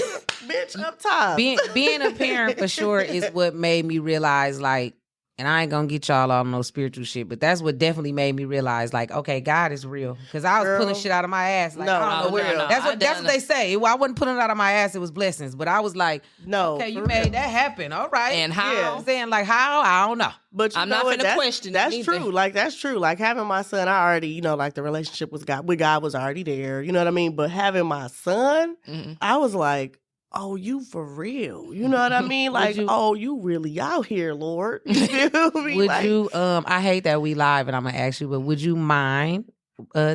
bitch. Up top. Being a parent for sure is what made me realize, like, And I ain't gonna get y'all on no spiritual shit, but that's what definitely made me realize, like, okay, God is real. Because I was pulling shit out of my ass. Like, I don't know where. That's what they say. Well, I wasn't pulling it out of my ass. It was blessings. But I was like, no, okay, you made that happen. All right. And how? You know what I'm saying? Like, how? I don't know. But I'm not gonna question. That's true. Like, that's true. Like, having my son, I already, you know, like the relationship with God was already there. You know what I mean? But having my son, I was like, oh, you for real? You know what I mean? Like, you really out here, Lord? You feel me? Would you? I hate that we live, and I'm gonna ask you, but would you mind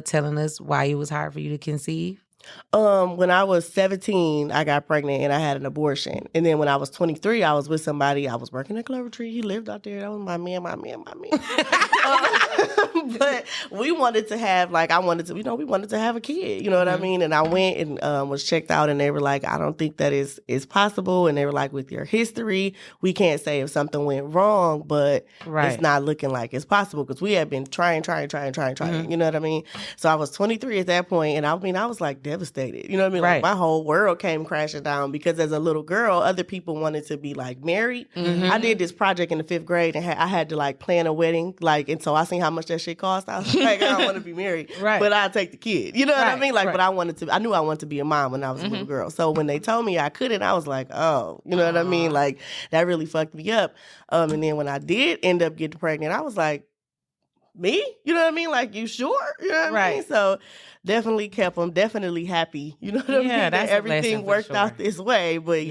telling us why it was hard for you to conceive? When I was 17, I got pregnant and I had an abortion. And then when I was 23, I was with somebody. I was working at Clover Tree. He lived out there. That was my man. But we wanted to have, like, we wanted to have a kid. You know what I mean? And I went and was checked out, and they were like, I don't think that is possible. And they were like, with your history, we can't say if something went wrong, but it's not looking like it's possible, because we had been trying. You know what I mean? So I was 23 at that point, and I was like devastated. You know what I mean? Like, my whole world came crashing down, because as a little girl, other people wanted to be like married. I did this project in the 5th grade, and I had to like plan a wedding, like, and so I seen how much that shit cost. I was like, I don't want to be married, but I'll take the kid. You know what I mean? Like, but I knew I wanted to be a mom when I was a little girl. So when they told me I couldn't, I was like, oh, you know what I mean? Like, that really fucked me up. And then when I did end up getting pregnant, I was like, me? You know what I mean? Like, you sure? You know what I mean? So definitely kept them definitely happy. You know what I mean? That everything worked out this way. But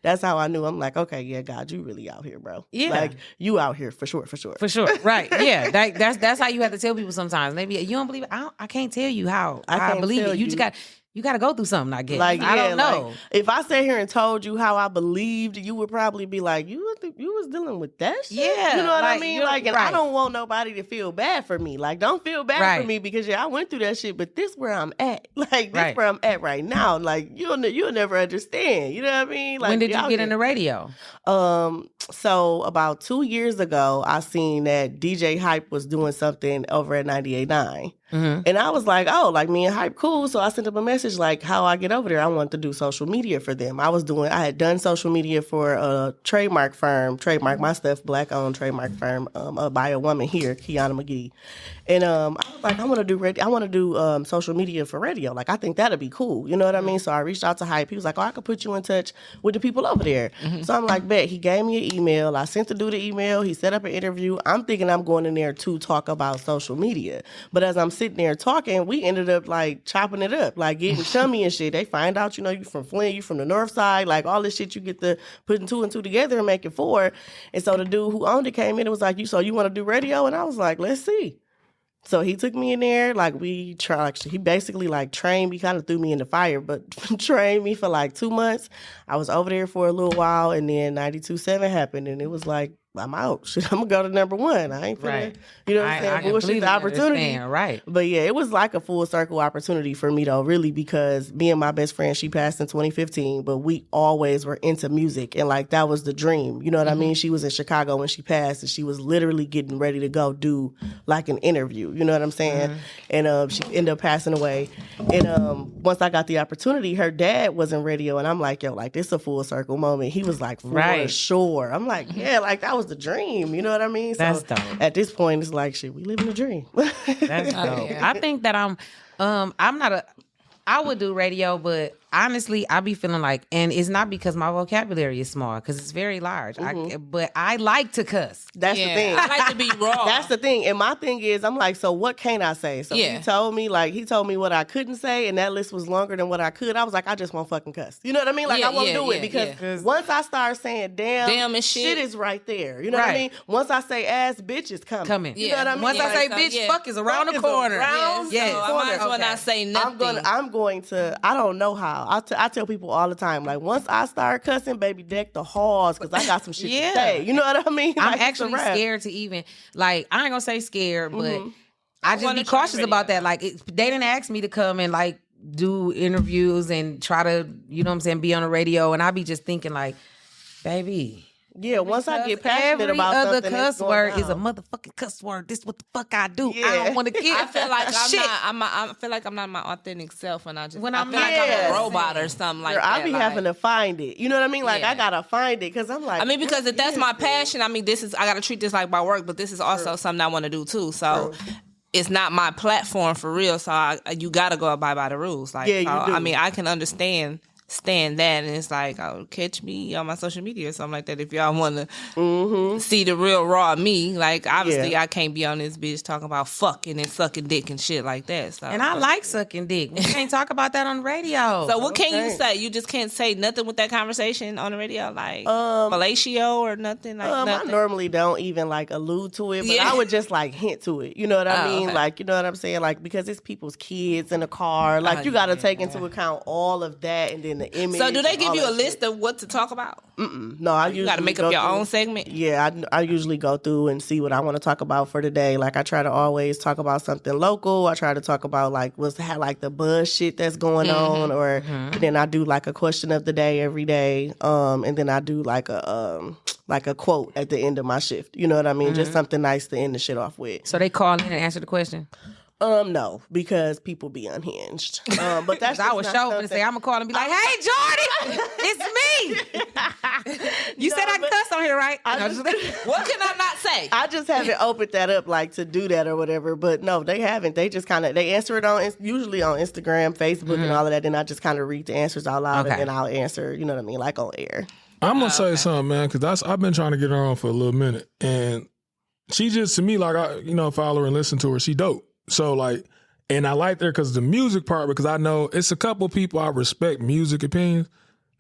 that's how I knew. I'm like, okay, yeah, God, you really out here, bro. Yeah. Like, you out here for sure. For sure. Right. Yeah. That's how you have to tell people sometimes. Maybe you don't believe it. I can't tell you how I believe it. You just you got to go through something, I guess. Like, I don't know. Like, if I sat here and told you how I believed, you would probably be like, you was dealing with that shit? Yeah. You know what I mean? Like, and I don't want nobody to feel bad for me. Like, don't feel bad for me, because, I went through that shit, but this where I'm at. Like, this where I'm at right now. Like, you'll never understand. You know what I mean? Like, when did you get in the radio? So about 2 years ago, I seen that DJ Hype was doing something over at 98.9. And I was like, oh, like, me and Hype cool. So I sent him a message like, how I get over there. I wanted to do social media for them. I had done social media for a trademark firm, trademark my stuff, black owned trademark firm, by a woman here, Kiana McGee. And I was like, I want to do social media for radio. Like, I think that'd be cool. You know what I mean? So I reached out to Hype. He was like, oh, I could put you in touch with the people over there. So I'm like, bet. He gave me an email. I sent the dude the email. He set up an interview. I'm thinking I'm going in there to talk about social media. But as I'm sitting there talking, we ended up like chopping it up, like getting chummy and shit. They find out, you from Flint, you from the north side, like all this shit you get to putting 2 and 2 together and make it 4. And so the dude who owned it came in and was like, so you want to do radio? And I was like, let's see. So he took me in there, like he basically like trained me, kind of threw me in the fire, but trained me for like 2 months. I was over there for a little while, and then 92.7 happened, and it was like, I'm out. Shit, I'm gonna go to #1. I ain't finna, you know what I'm saying? Bullshit the opportunity. Right. But yeah, it was like a full circle opportunity for me though, really, because me and my best friend, she passed in 2015, but we always were into music, and like that was the dream. You know what I mean? She was in Chicago when she passed, and she was literally getting ready to go do like an interview. You know what I'm saying? And she ended up passing away. And once I got the opportunity, her dad was in radio, and I'm like, yo, like this is a full circle moment. He was like, for sure. I'm like, yeah, like that was the dream. You know what I mean? So that's dope. At this point, it's like, shit, we live in a dream. That's dope. I think that I would do radio, but honestly, I be feeling like, and it's not because my vocabulary is small, because it's very large. But I like to cuss. That's the thing. I like to be raw. That's the thing. And my thing is, I'm like, so what can I say? So he told me what I couldn't say, and that list was longer than what I could. I was like, I just won't fucking cuss. You know what I mean? Like, I won't do it, because once I start saying damn and shit is right there. You know what I mean? Once I say ass, bitch is coming. You know what I mean? Once I say bitch, fuck is around the corner. Yes. So I might as well not say nothing. I'm going to, I don't know how. I tell people all the time, like, once I start cussing, baby, deck the halls, because I got some shit to say. You know what I mean? I'm like, actually scared to even, like, I ain't gonna say scared, but I just be cautious about that. Like, they didn't ask me to come and, like, do interviews and try to, you know what I'm saying, be on the radio, and I be just thinking, like, baby, Yeah, once I get passionate every about other something, cuss it's going word down. is a motherfucking cuss word. This what the fuck I do. Yeah. I don't want to get. I feel like shit. I feel like I'm not my authentic self when I feel like I'm Yeah. a robot or something like Girl, that. I be having to find it. You know what I mean? Like Yeah. I gotta find it because I'm like. I mean, because if that's what my is this? passion, I mean, I got to treat this like my work, but this is also something I want to do too. So it's not my platform for real. So you got to go abide by the rules. Like, Yeah, you so, do. I mean, I can stand that, and it's like, oh, catch me on my social media or something like that if y'all want to see the real raw me. Like, obviously I can't be on this bitch talking about fucking and sucking dick and shit like that. So, And I like sucking dick. We can't talk about that on the radio. so what can you say? You just can't say nothing with that conversation on the radio, like fellatio or nothing like nothing. I normally don't even like allude to it, but I would just like hint to it. You know what I mean? Okay. Like, you know what I'm saying? Like, because it's people's kids in the car. Like, you got to take into account all of that and then the image. So do they and give all you a that list shit. of what to talk about? No, I usually You got to make up your own segment. Yeah, I usually go through and see what I want to talk about for the day. Like, I try to always talk about something local. I try to talk about like like the buzz shit that's going on, or then I do like a question of the day every day. And then I do like a quote at the end of my shift. You know what I mean? Just something nice to end the shit off with. So they call in and answer the question. No, because people be unhinged. But that's I was sure sure to say I'm gonna call and be like, "Hey, Jordyn, it's me." You said I cuss on here, right? What can I not say? I just haven't opened that up like to do that or whatever. But no, they haven't. They just kind of they answer it usually on Instagram, Facebook, and all of that. Then I just kind of read the answers out loud, Okay. and then I'll answer. You know what I mean, like on air. I'm gonna say something, man, because I've been trying to get her on for a little minute, and she just to me like I follow her and listen to her. She dope. So like, and I like her because the music part, because I know it's a couple people I respect music opinions.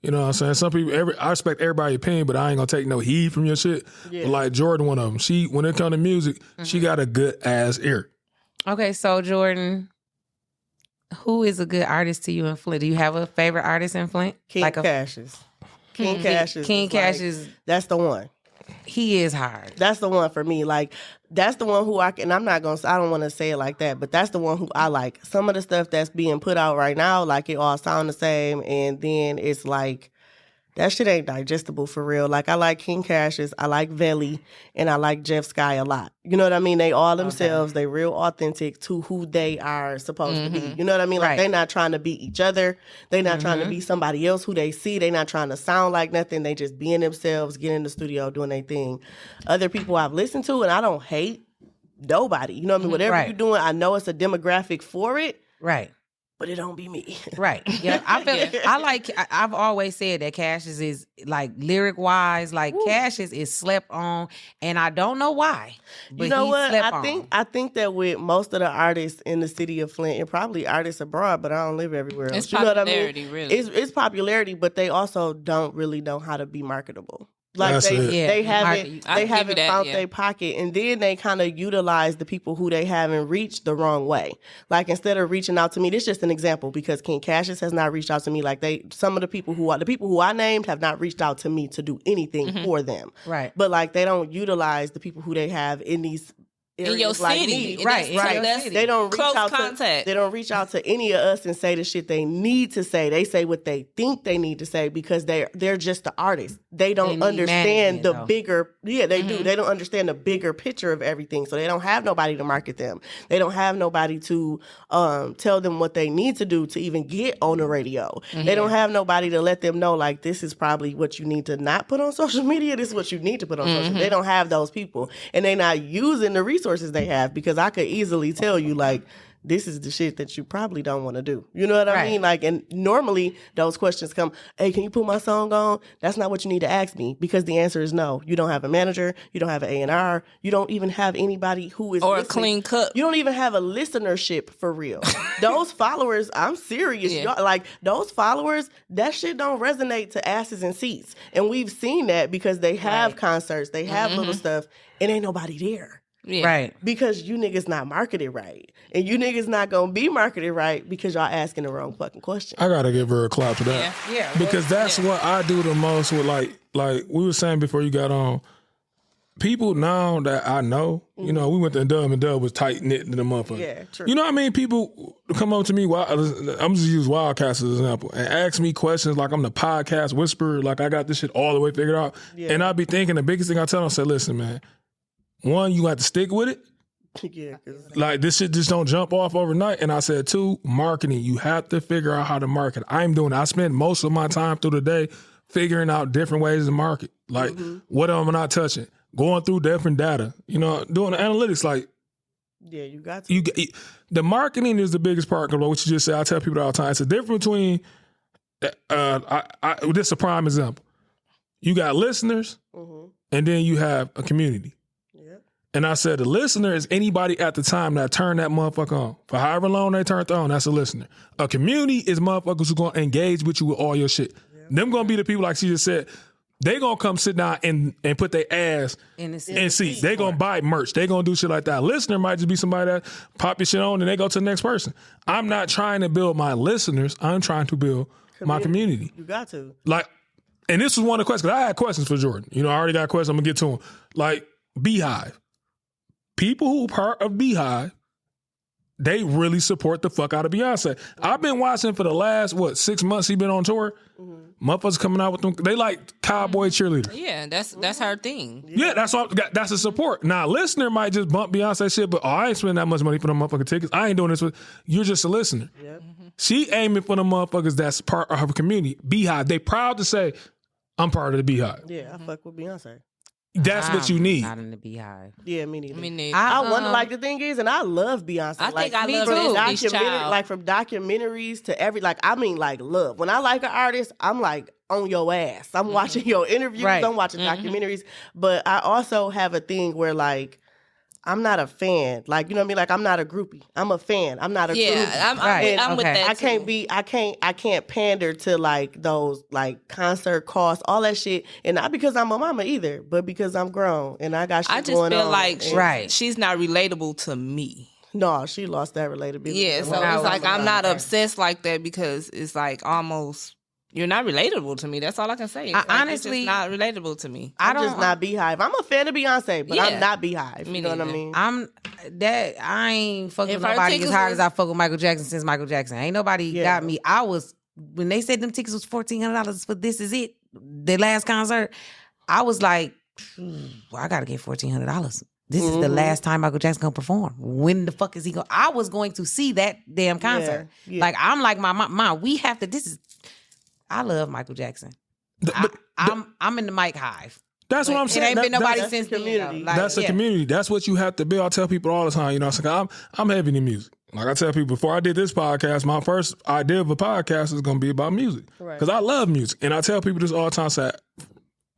You know what I'm saying? Some people, I respect everybody's opinion, but I ain't gonna take no heed from your shit. Yeah. But like Jordyn, one of them, when it comes to music, she got a good ass ear. Okay, so Jordyn, who is a good artist to you in Flint? Do you have a favorite artist in Flint? King Cassius. King Cassius. King Cassius. That's the one. He is hard. That's the one for me. Like, that's the one who I don't want to say it like that, but that's the one who I like. Some of the stuff that's being put out right now, like, it all sound the same, and then it's like, that shit ain't digestible for real. Like, I like King Cassius, I like Veli, and I like Jeff Sky a lot. You know what I mean? They all themselves, they real authentic to who they are supposed to be. You know what I mean? Like, they not trying to be each other. They not trying to be somebody else who they see. They not trying to sound like nothing. They just being themselves, getting in the studio, doing their thing. Other people I've listened to, and I don't hate nobody. You know what I mean? Whatever you're doing, I know it's a demographic for it. Right. But it don't be me. Right. Yeah. I feel I've always said that Cassius is like lyric wise, like Cassius is slept on, and I don't know why. But you know he's what? slept on. I think that with most of the artists in the city of Flint, and probably artists abroad, but I don't live everywhere else. It's you know what I popularity, mean? really. It's popularity, but they also don't really know how to be marketable. Like That's it. they haven't I'll give haven't you that, found yeah. their pocket, and then they kind of utilize the people who they haven't reached the wrong way. Like, instead of reaching out to me, this is just an example because King Cassius has not reached out to me. Like, some of the people who I named have not reached out to me to do anything for them. Right. But like, they don't utilize the people who they have in these areas In your like city. me. And Right, that's- right. They don't reach close out contact. they don't reach out to any of us and say the shit they need to say. They say what they think they need to say because they're just the artists. They don't need understand management, the though. bigger they do. They don't understand the bigger picture of everything. So they don't have nobody to market them. They don't have nobody to tell them what they need to do to even get on the radio. They don't have nobody to let them know, like, this is probably what you need to not put on social media. This is what you need to put on social media. They don't have those people. And they're not using the resources they have because I could easily tell you, like, this is the shit that you probably don't want to do. You know what I Right. mean? Like, and normally those questions come, hey, can you put my song on? That's not what you need to ask me because the answer is no. You don't have a manager. You don't have an A&R. You don't even have anybody who is Or a listening. clean cut. You don't even have a listenership for real. Those followers, I'm serious. Yeah. Y'all, like, those followers, that shit don't resonate to asses and seats. And we've seen that because they have concerts, they have little stuff, and ain't nobody there. Yeah. Right. Because you niggas not marketed right. And you niggas not gonna be marketed right because y'all asking the wrong fucking question. I gotta give her a clap for that. Yeah. Because that's what I do the most with like we were saying before you got on. people now that I know, you know, we went to Dub and Dub was tight knit to the motherfucker. Yeah, true. You know what I mean? People come up to me, I'm just use Wildcats as an example, and ask me questions like I'm the podcast whisperer, like I got this shit all the way figured out. Yeah. And I be thinking the biggest thing I tell them, I say, listen, man, one, you got to stick with it. Yeah, like this shit just don't jump off overnight. And I said, two, marketing. You have to figure out how to market. I'm doing it. I spend most of my time through the day figuring out different ways to market. Like, what am I not touching? Going through different data. You know, doing the analytics. Like, yeah, you got to. The marketing is the biggest part of what you just said. I tell people all the time. It's a difference between, this is a prime example. You got listeners, and then you have a community. And I said, the listener is anybody at the time that turned that motherfucker on. For however long they turned it on, that's a listener. A community is motherfuckers who going to engage with you with all your shit. Yeah. Them going to be the people, like she just said, they going to come sit down and put their ass in the seat. They going to buy merch. They going to do shit like that. A listener might just be somebody that pop your shit on and they go to the next person. I'm not trying to build my listeners. I'm trying to build my community. You got to. Like, and this was one of the questions. I had questions for Jordyn. You know, I already got questions. I'm going to get to them. Like, Beehive. People who part of Beehive, they really support the fuck out of Beyonce. I've been watching for the last, 6 months he been on tour? Motherfuckers coming out with them. They like cowboy cheerleaders. Yeah, that's her thing. Yeah, that's a support. Now, a listener might just bump Beyonce shit, but I ain't spending that much money for them motherfucking tickets. I ain't doing this with, you're just a listener. Yep. She aiming for the motherfuckers that's part of her community. Beehive, they proud to say, I'm part of the Beehive. Yeah, I fuck with Beyonce. That's what you need. Not in the Beehive. Yeah, me neither. Me neither. I wonder, like, the thing is, and I love Beyonce. I like, think I love Destiny's Child. Like, from documentaries to like, love. When I like an artist, I'm like on your ass. I'm watching your interviews. Right. I'm watching documentaries. But I also have a thing where, like, I'm not a fan. Like, you know what I mean? Like, I'm not a groupie. I'm a fan. I'm not a groupie. I'm with that. I can't pander to like those like concert costs, all that shit. And not because I'm a mama either, but because I'm grown and I got shit going on. I just feel like she's not relatable to me. No, she lost that relatability. Yeah, so it's like I'm not obsessed like that because it's like almost you're not relatable to me. That's all I can say. Honestly, it's just not relatable to me. I'm just not Beehive. I'm a fan of Beyonce, but I'm not Beehive. You know what I mean? I ain't fucking with nobody as hard as I fuck with Michael Jackson since Michael Jackson. Ain't nobody got me. When they said them tickets was $1,400 for This Is It, the last concert, I was like, I gotta get $1,400. This is the last time Michael Jackson gonna perform. When the fuck is he going? I was going to see that damn concert. Yeah. Like, I'm like, my mom, we have to, I love Michael Jackson. I'm in the Mike Hive. That's what I'm saying. It ain't been nobody since community. That's a community. That's what you have to build. I tell people all the time, you know, I'm heavy in music. Like I tell people, before I did this podcast, my first idea of a podcast is going to be about music. Because I love music. And I tell people this all the time.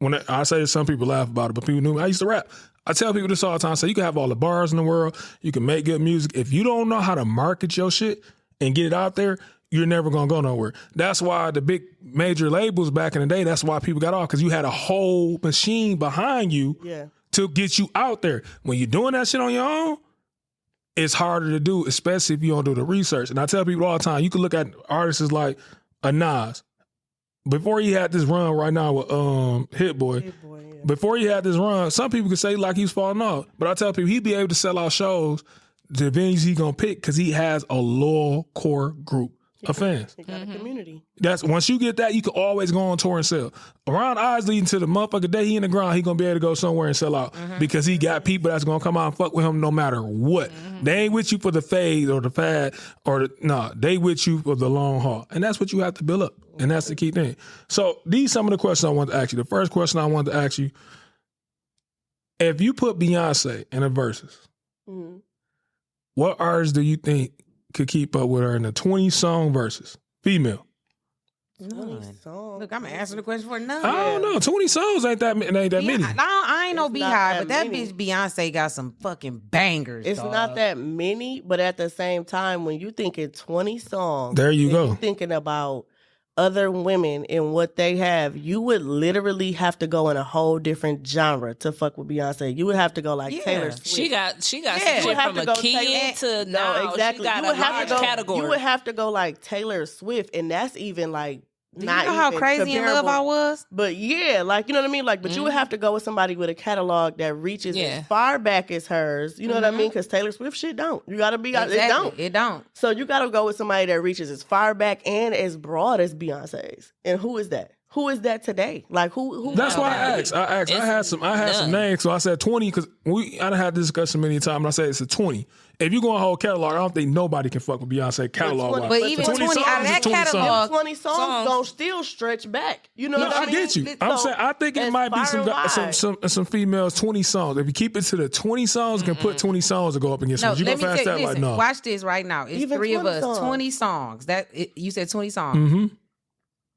When I say this, some people laugh about it, but people knew me. I used to rap. I tell people this all the time. You can have all the bars in the world. You can make good music. If you don't know how to market your shit and get it out there, you're never going to go nowhere. That's why the big major labels back in the day, that's why people got off, because you had a whole machine behind you to get you out there. When you're doing that shit on your own, it's harder to do, especially if you don't do the research. And I tell people all the time, you can look at artists like a Nas. Before he had this run right now with Hit Boy, before he had this run, some people could say like he's falling off. But I tell people he'd be able to sell out shows, the venues he going to pick, because he has a loyal core group of fans. He got a community. That's once you get that, you can always go on tour and sell. Around eyes leading to the motherfucker day he in the ground, he gonna be able to go somewhere and sell out because he got people that's gonna come out and fuck with him no matter what. They ain't with you for the fade or the fad or they with you for the long haul, and that's what you have to build up, and that's the key thing. So these some of the questions I want to ask you. The first question I wanted to ask you: if you put Beyonce in a versus, what artists do you think could keep up with her in a 20-song versus? Female. Look, I'm answering the question for none. I don't know. 20 songs ain't that many. I ain't no Beehive, but that bitch Beyonce got some fucking bangers. It's not that many, but at the same time, when you thinking 20 songs, there you go. You thinking about other women and what they have, you would literally have to go in a whole different genre to fuck with Beyonce. You would have to go like Taylor Swift. She got some shit from a kid to now. Exactly. She got a large category. You would have to go like Taylor Swift, and that's even like Do you not know how even crazy in love comparable. I was? But yeah, like, you know what I mean? Like, but you would have to go with somebody with a catalog that reaches as far back as hers. You know what I mean? Because Taylor Swift shit don't. You got to be, it don't. So you got to go with somebody that reaches as far back and as broad as Beyonce's. And who is that? Who is that today? Like who? That's why I asked. I had some names, so I said 20 because I done had this discussion many times. And I said it's a 20. If you go on whole catalog, I don't think nobody can fuck with Beyonce catalog. But even 20 out of that catalog, 20 songs gonna still stretch back. You know what I mean? I get you. I'm saying I think it might be some females 20 songs. If you keep it to the 20 songs, you can put 20 songs to go up against. No, you let go me past tell you. that, Listen, like no. Watch this right now. It's Even 3 of us. songs. 20 songs. You said 20 songs. Mm-hmm.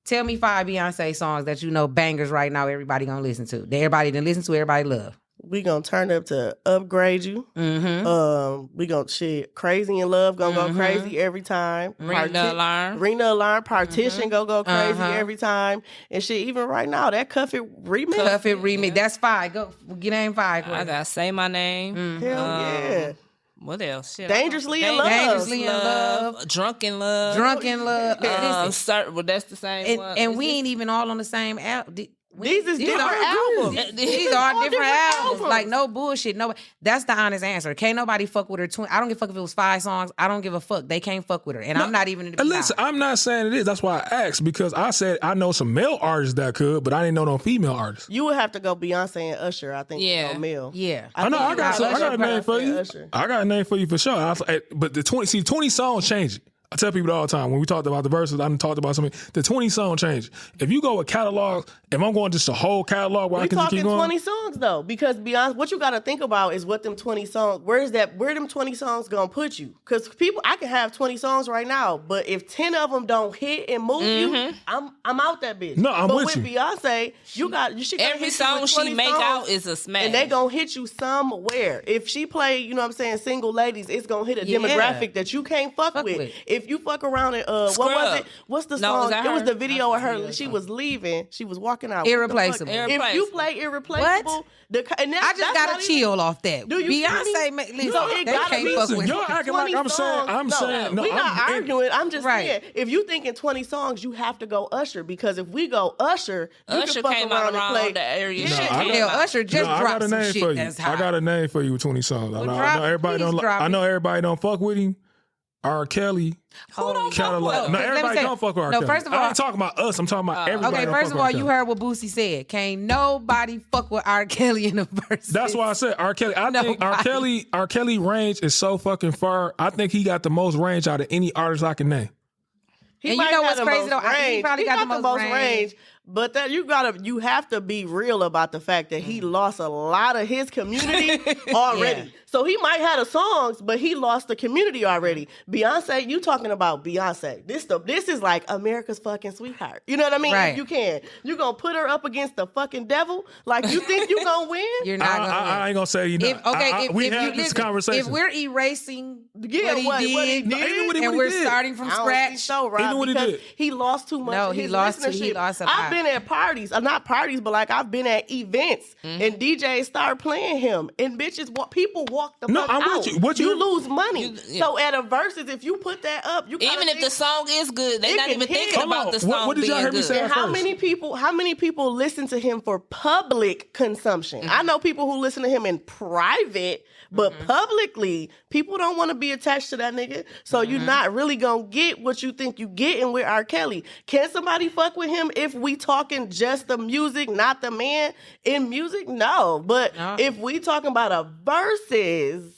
Tell me 5 Beyonce songs that you know bangers right now. Everybody gonna listen to. Everybody done listen to. Everybody love. We gonna turn up to Upgrade You. Mm-hmm. We gonna Crazy in Love gonna go crazy every time. Ring the Alarm. Ring the Alarm. Partition go crazy every time. And shit, even right now, that Cuff It remix. Cuff It remix. That's 5. Go get name 5. I gotta Say My Name. Hell yeah. What else? Shit, Dangerously in Love. Dangerously in Love. Drunken Love. Drunken Love. Well, that's the same one. And we ain't even all on the same album. These is different albums. These are different albums. Like, no bullshit. No, that's the honest answer. Can't nobody fuck with her. I don't give a fuck if it was 5 songs. I don't give a fuck. They can't fuck with her. And I'm not even in the listen, I'm not saying it is. That's why I asked, because I said I know some male artists that could, but I didn't know no female artists. You would have to go Beyonce and Usher, I think. Yeah. Male. Yeah. I know. I got a name for you. Usher. I got a name for you for sure. But the 20 songs change it. I tell people all the time, when we talked about the verses, I done talked about something, the 20 song change. If you go with catalogs, if I'm going just a whole catalog where I can just keep going. 20 songs though, because Beyonce, what you got to think about is what them 20 songs, where them 20 songs gonna put you? Because I can have 20 songs right now, but if 10 of them don't hit and move you, I'm out that bitch. No, I'm with with you. Beyonce, every song she make out is a smash. And they gonna hit you somewhere. If she play, you know what I'm saying, Single Ladies, it's gonna hit a demographic that you can't fuck with. If you fuck around and what was it? What's the song? It was the video of her. She was leaving. She was walking out. Irreplaceable. If you play Irreplaceable, I just gotta chill off that. Do you Beyonce, listen, so it they gotta can't be fuck with Y'all acting like I'm saying. We're not arguing. I'm just Right. saying, if you thinking 20 songs, you have to go Usher, because if we go Usher, you Usher can fuck came around out and play. the area. Usher just I dropped got a some name shit for you. that's I hot. got a name for you with 20 songs. I know everybody don't. I know everybody don't fuck with him. R. Kelly. Who don't fuck catalog. with No, him? everybody don't fuck with R. Kelly. First of all, I ain't talking about us. I'm talking about everybody. Okay, first of all, you heard what Boosie said. Can't nobody fuck with R. Kelly in the verse. That's why I said R. Kelly. I think R. Kelly range is so fucking far. I think he got the most range out of any artist I can name. And you know what's crazy though? He probably got the most range. But that you have to be real about the fact that he lost a lot of his community already. Yeah. So he might have the songs, but he lost the community already. Beyonce, you talking about Beyonce. This is like America's fucking sweetheart. You know what I mean? Right. If you gonna put her up against the fucking devil? Like, you think you gonna win? You're not gonna win. I ain't gonna say you know. We had this conversation. If we're erasing what he did, and we're starting from scratch, so, Rob, even what he because did. he lost too much. No, of he his lost listenership. a lot. I've been at parties, not parties, but like I've been at events, and DJs start playing him, and people walk the fuck out. You lose money. So at a versus, if you put that up, you even if the song is good, they're not even thinking about the song what did y'all being hear me good. say? How many people listen to him for public consumption? I know people who listen to him in private, but publicly, people don't want to be attached to that nigga. So you're not really gonna get what you think you getting with R. Kelly. Can somebody fuck with him if we talking just the music, not the man in music? No. But if we talking about a versus,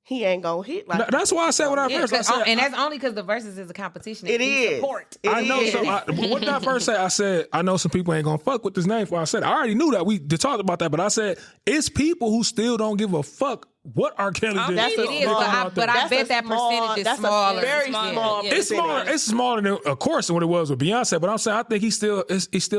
he ain't gonna hit like that's why I said what I first said. And that's only because the verses is a competition. It is. Support. I know. So what did I first say? I said I know some people ain't gonna fuck with this name. I said I already knew that. We talked about that, but I said it's people who still don't give a fuck what R. Kelly did. It is, but I bet that percentage is smaller. Very small. It's smaller. It's smaller than, of course, than what it was with Beyonce. But I'm saying I think he's still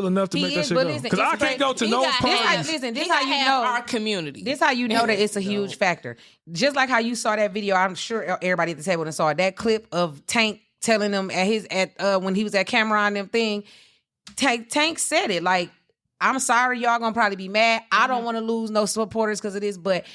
enough to make that shit go. Because I can't go to no party. This how you know our community. This how you know that it's a huge factor. Just like how you saw that video, I'm sure everybody at the table saw that clip of Tank telling them when he was at Cameron and them thing. Tank said it like, "I'm sorry, y'all gonna probably be mad. I don't want to lose no supporters because of this, but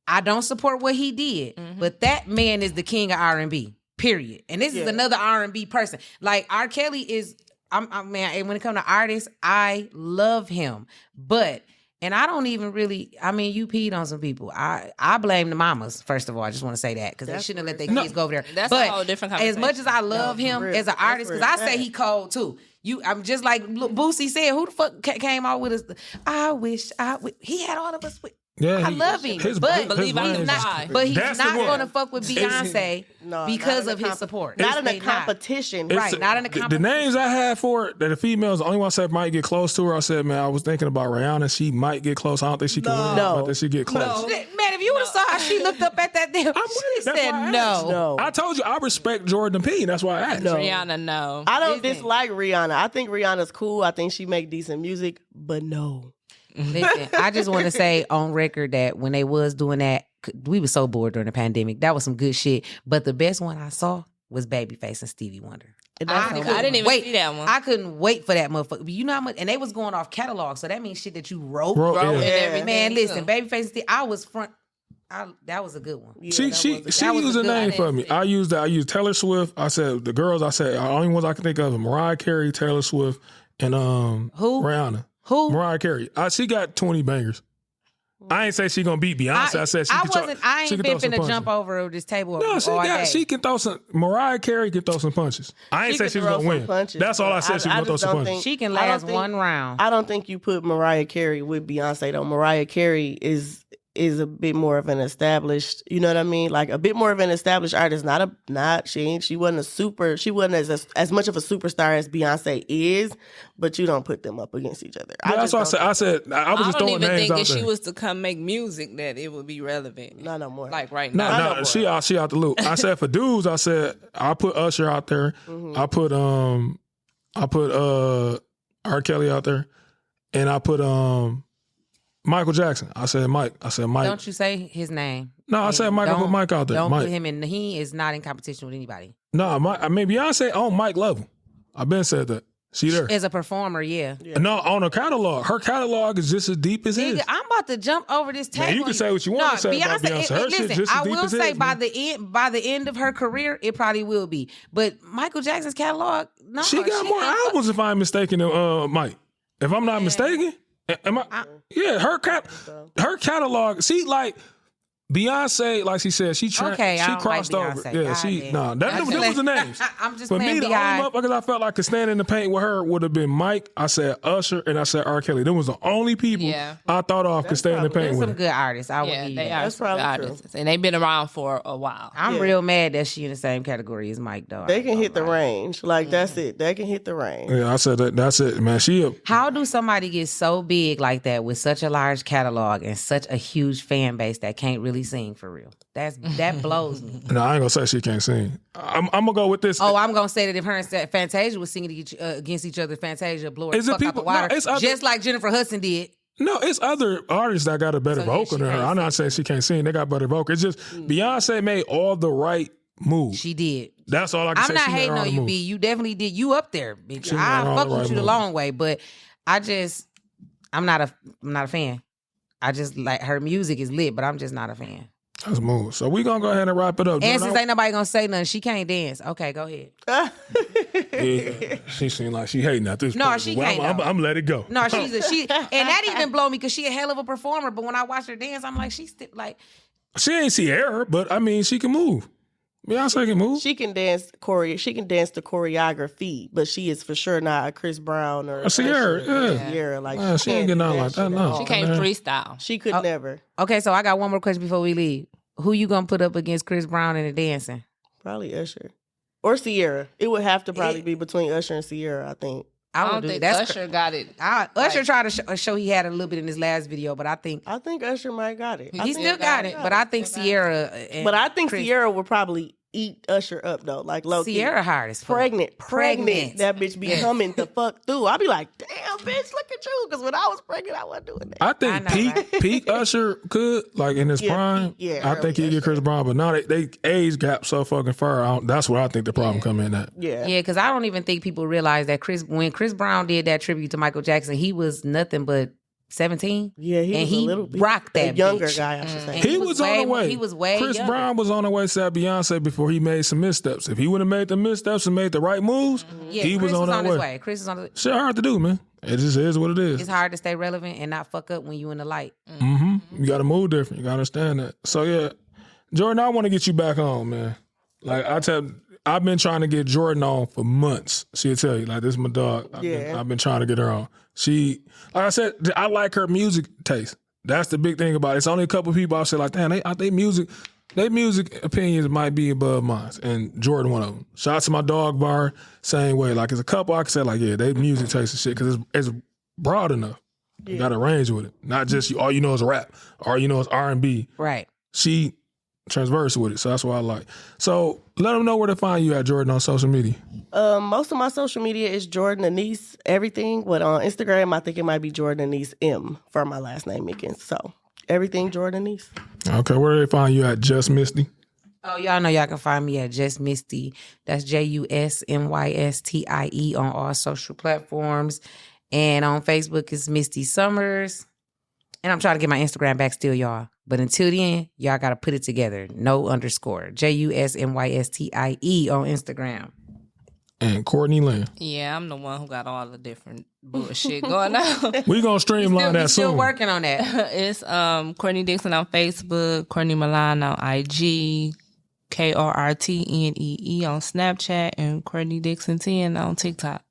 I don't support what he did, but that man is the king of R&B, period. And this is another R&B person. Like, R. Kelly is man, and when it comes to artists, I love him. But and I don't even really. I mean, you peed on some people. I blame the mamas. First of all, I just want to say that because they shouldn't have let their kids go over there. That's but a whole different as conversation. much as I love him as an artist, because I say he cold too. I'm just like Boosie said. Who the fuck came out with us? I wish he had all of us. Yeah, I love him, but he's not going to fuck with Beyonce because of his support. Not in a competition, right? Not in a competition. The names I had for it, that the females, the only one I said might get close to her. I said, man, I was thinking about Rihanna. She might get close. I don't think she can win. No. I think she get close. Man, if you would have saw how she looked up at that damn, she said no. I told you I respect Jordyn P. That's why I asked. Rihanna, no. I don't dislike Rihanna. I think Rihanna's cool. I think she make decent music, but no. Listen, I just want to say on record that when they was doing that, we were so bored during the pandemic. That was some good shit. But the best one I saw was Babyface and Stevie Wonder. I didn't even see that one. I couldn't wait for that motherfucker. You know how much? And they was going off catalog, so that means shit that you wrote and everything. Man, listen, Babyface and Stevie, I was front. That was a good one. She used a name for me. I used Taylor Swift. I said the girls. I said the only ones I can think of are Mariah Carey, Taylor Swift, and who? Rihanna. Who? Mariah Carey. She got 20 bangers. I ain't say she gonna beat Beyonce. I said I ain't been finna jump over this table. No, she can throw some. Mariah Carey can throw some punches. I ain't say she was gonna win. Punches, that's all I said. She was gonna throw some punches. She can last one round. I don't think you put Mariah Carey with Beyonce though. Mariah Carey is a bit more of an established, you know what I mean? Like a bit more of an established artist. She wasn't as much of a superstar as Beyonce is, but you don't put them up against each other. Yeah, that's what I said. I was just throwing names out there. I don't even think if she was to come make music that it would be relevant. Not no more. Like right now. No, she out the loop. I said for dudes, I said I put Usher out there. Mm-hmm. I put R. Kelly out there, and I put Michael Jackson. I said Mike. Don't you say his name. No, I said Mike. I put Mike out there. Don't Mike. put him in. He is not in competition with anybody. No, Beyonce on Mike level. I've been said that. She there. As a performer, yeah. No, on her catalog is just as deep as his. I'm about to jump over this table. Man, you can say what you want to say about Beyonce. Her shit just as deep as his. By the end of her career, it probably will be. But Michael Jackson's catalog, no. She got more albums, if I'm mistaken, than Mike. If I'm not mistaken. Her catalog. See, like Beyonce, like she said, she crossed over. Yeah, that was the names. I'm just for me, the only motherfuckers I felt like could stand in the paint with her would have been Mike. I said Usher, and I said R. Kelly. Them was the only people I thought of could stand in the paint with. Some good artists. That's probably artists, and they've been around for a while. I'm real mad that she in the same category as Mike, though. They can hit the range. Like that's it. They can hit the range. Yeah, I said that. That's it, man. How do somebody get so big like that with such a large catalog and such a huge fan base that can't really sing for real? That blows me. No, I ain't gonna say she can't sing. I'm gonna go with this. Oh, I'm gonna say that if her and Fantasia was singing against each other, Fantasia blew her fuck out the water, just like Jennifer Hudson did. No, it's other artists that got a better vocal than her. I'm not saying she can't sing. They got better vocal. It's just Beyonce made all the right moves. She did. That's all I can say. I'm not hating on you, B. You definitely did. You up there, bitch. I fuck with you the long way, but I'm not a fan. I just like her music is lit, but I'm just not a fan. That's smooth. So we gonna go ahead and wrap it up. And since ain't nobody gonna say nothing, she can't dance. Okay, go ahead. Yeah, she seemed like she hating at this point. No, she can't. I'm let it go. No, she, and that even blow me because she a hell of a performer. But when I watch her dance, I'm like, she ain't Sierra, but I mean, she can move. Beyonce can move. She can dance She can dance the choreography, but she is for sure not a Chris Brown or a Sierra. Sierra, she ain't getting out like that. No, she can't freestyle. She could never. Okay, so I got one more question before we leave. Who you gonna put up against Chris Brown in the dancing? Probably Usher or Sierra. It would have to probably be between Usher and Sierra, I think. I don't think Usher got it. Usher tried to show he had a little bit in his last video, but I think Usher might got it. He still got it, but I think Sierra. But I think Sierra would probably eat Usher up though, like low key. Sierra hard as fuck. Pregnant. That bitch be coming the fuck through. I'll be like, damn, bitch, look at you. Because when I was pregnant, I wasn't doing that. I think peak Usher could, like in his prime. I think he'd get Chris Brown, but now they age gap so fucking far. That's where I think the problem come in at. Yeah, because I don't even think people realize that when Chris Brown did that tribute to Michael Jackson, he was nothing but 17. Yeah, he and was he a little bit rocked that a younger bitch. guy, I should say. And He was on the way. He was way Chris younger. Brown was on the way to Beyonce before he made some missteps. If he would have made the missteps and made the right moves, Yeah, he Chris was on his that way. Chris is on the. Shit hard to do, man. It just is what it is. It's hard to stay relevant and not fuck up when you in the light. You got to move different. You got to understand that. So yeah, Jordyn, I want to get you back on, man. Like I've been trying to get Jordyn on for months. She'll tell you, like, this is my dog. I've been trying to get her on. She, like I said, I like her music taste. That's the big thing about it. It's only a couple people I say like, damn, they music opinions might be above mine. And Jordyn one of them. Shout out to my dog bar, same way. Like, it's a couple I can say like, yeah, they music taste and shit because it's broad enough. You got a range with it. Not just all you know is rap. All you know is R&B. Right. She transverse with it, so that's what I like. So let them know where to find you at, Jordyn, on social media. Most of my social media is Jordyn Anese, everything. But on Instagram, I think it might be Jordyn Anese M for my last name again. So everything Jordyn Anese. Okay, where do they find you at, Just Misty? Oh, y'all know y'all can find me at Just Misty. That's JUSMYSTIE on all social platforms. And on Facebook, it's Misty Summers. And I'm trying to get my Instagram back still, y'all. But until then, y'all got to put it together. No underscore. JUSMYSTIE on Instagram. And Courtney Lynn. Yeah, I'm the one who got all the different bullshit going on. We gonna streamline that soon. Still working on that. It's Courtney Dixon on Facebook, Courtney Milan on IG, KORTNEE on Snapchat, and Courtney Dixon 10 on TikTok.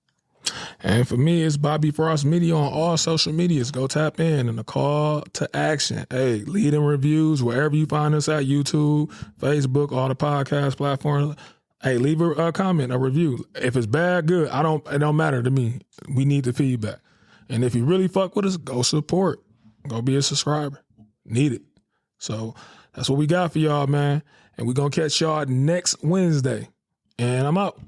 And for me, it's Bobby Frost Media on all social medias. Go tap in and a call to action. Hey, lead in reviews wherever you find us at, YouTube, Facebook, all the podcast platforms. Hey, leave a comment, a review. If it's bad, good. It don't matter to me. We need the feedback. And if you really fuck with us, go support. Go be a subscriber. Need it. So that's what we got for y'all, man. And we're going to catch y'all next Wednesday. And I'm out.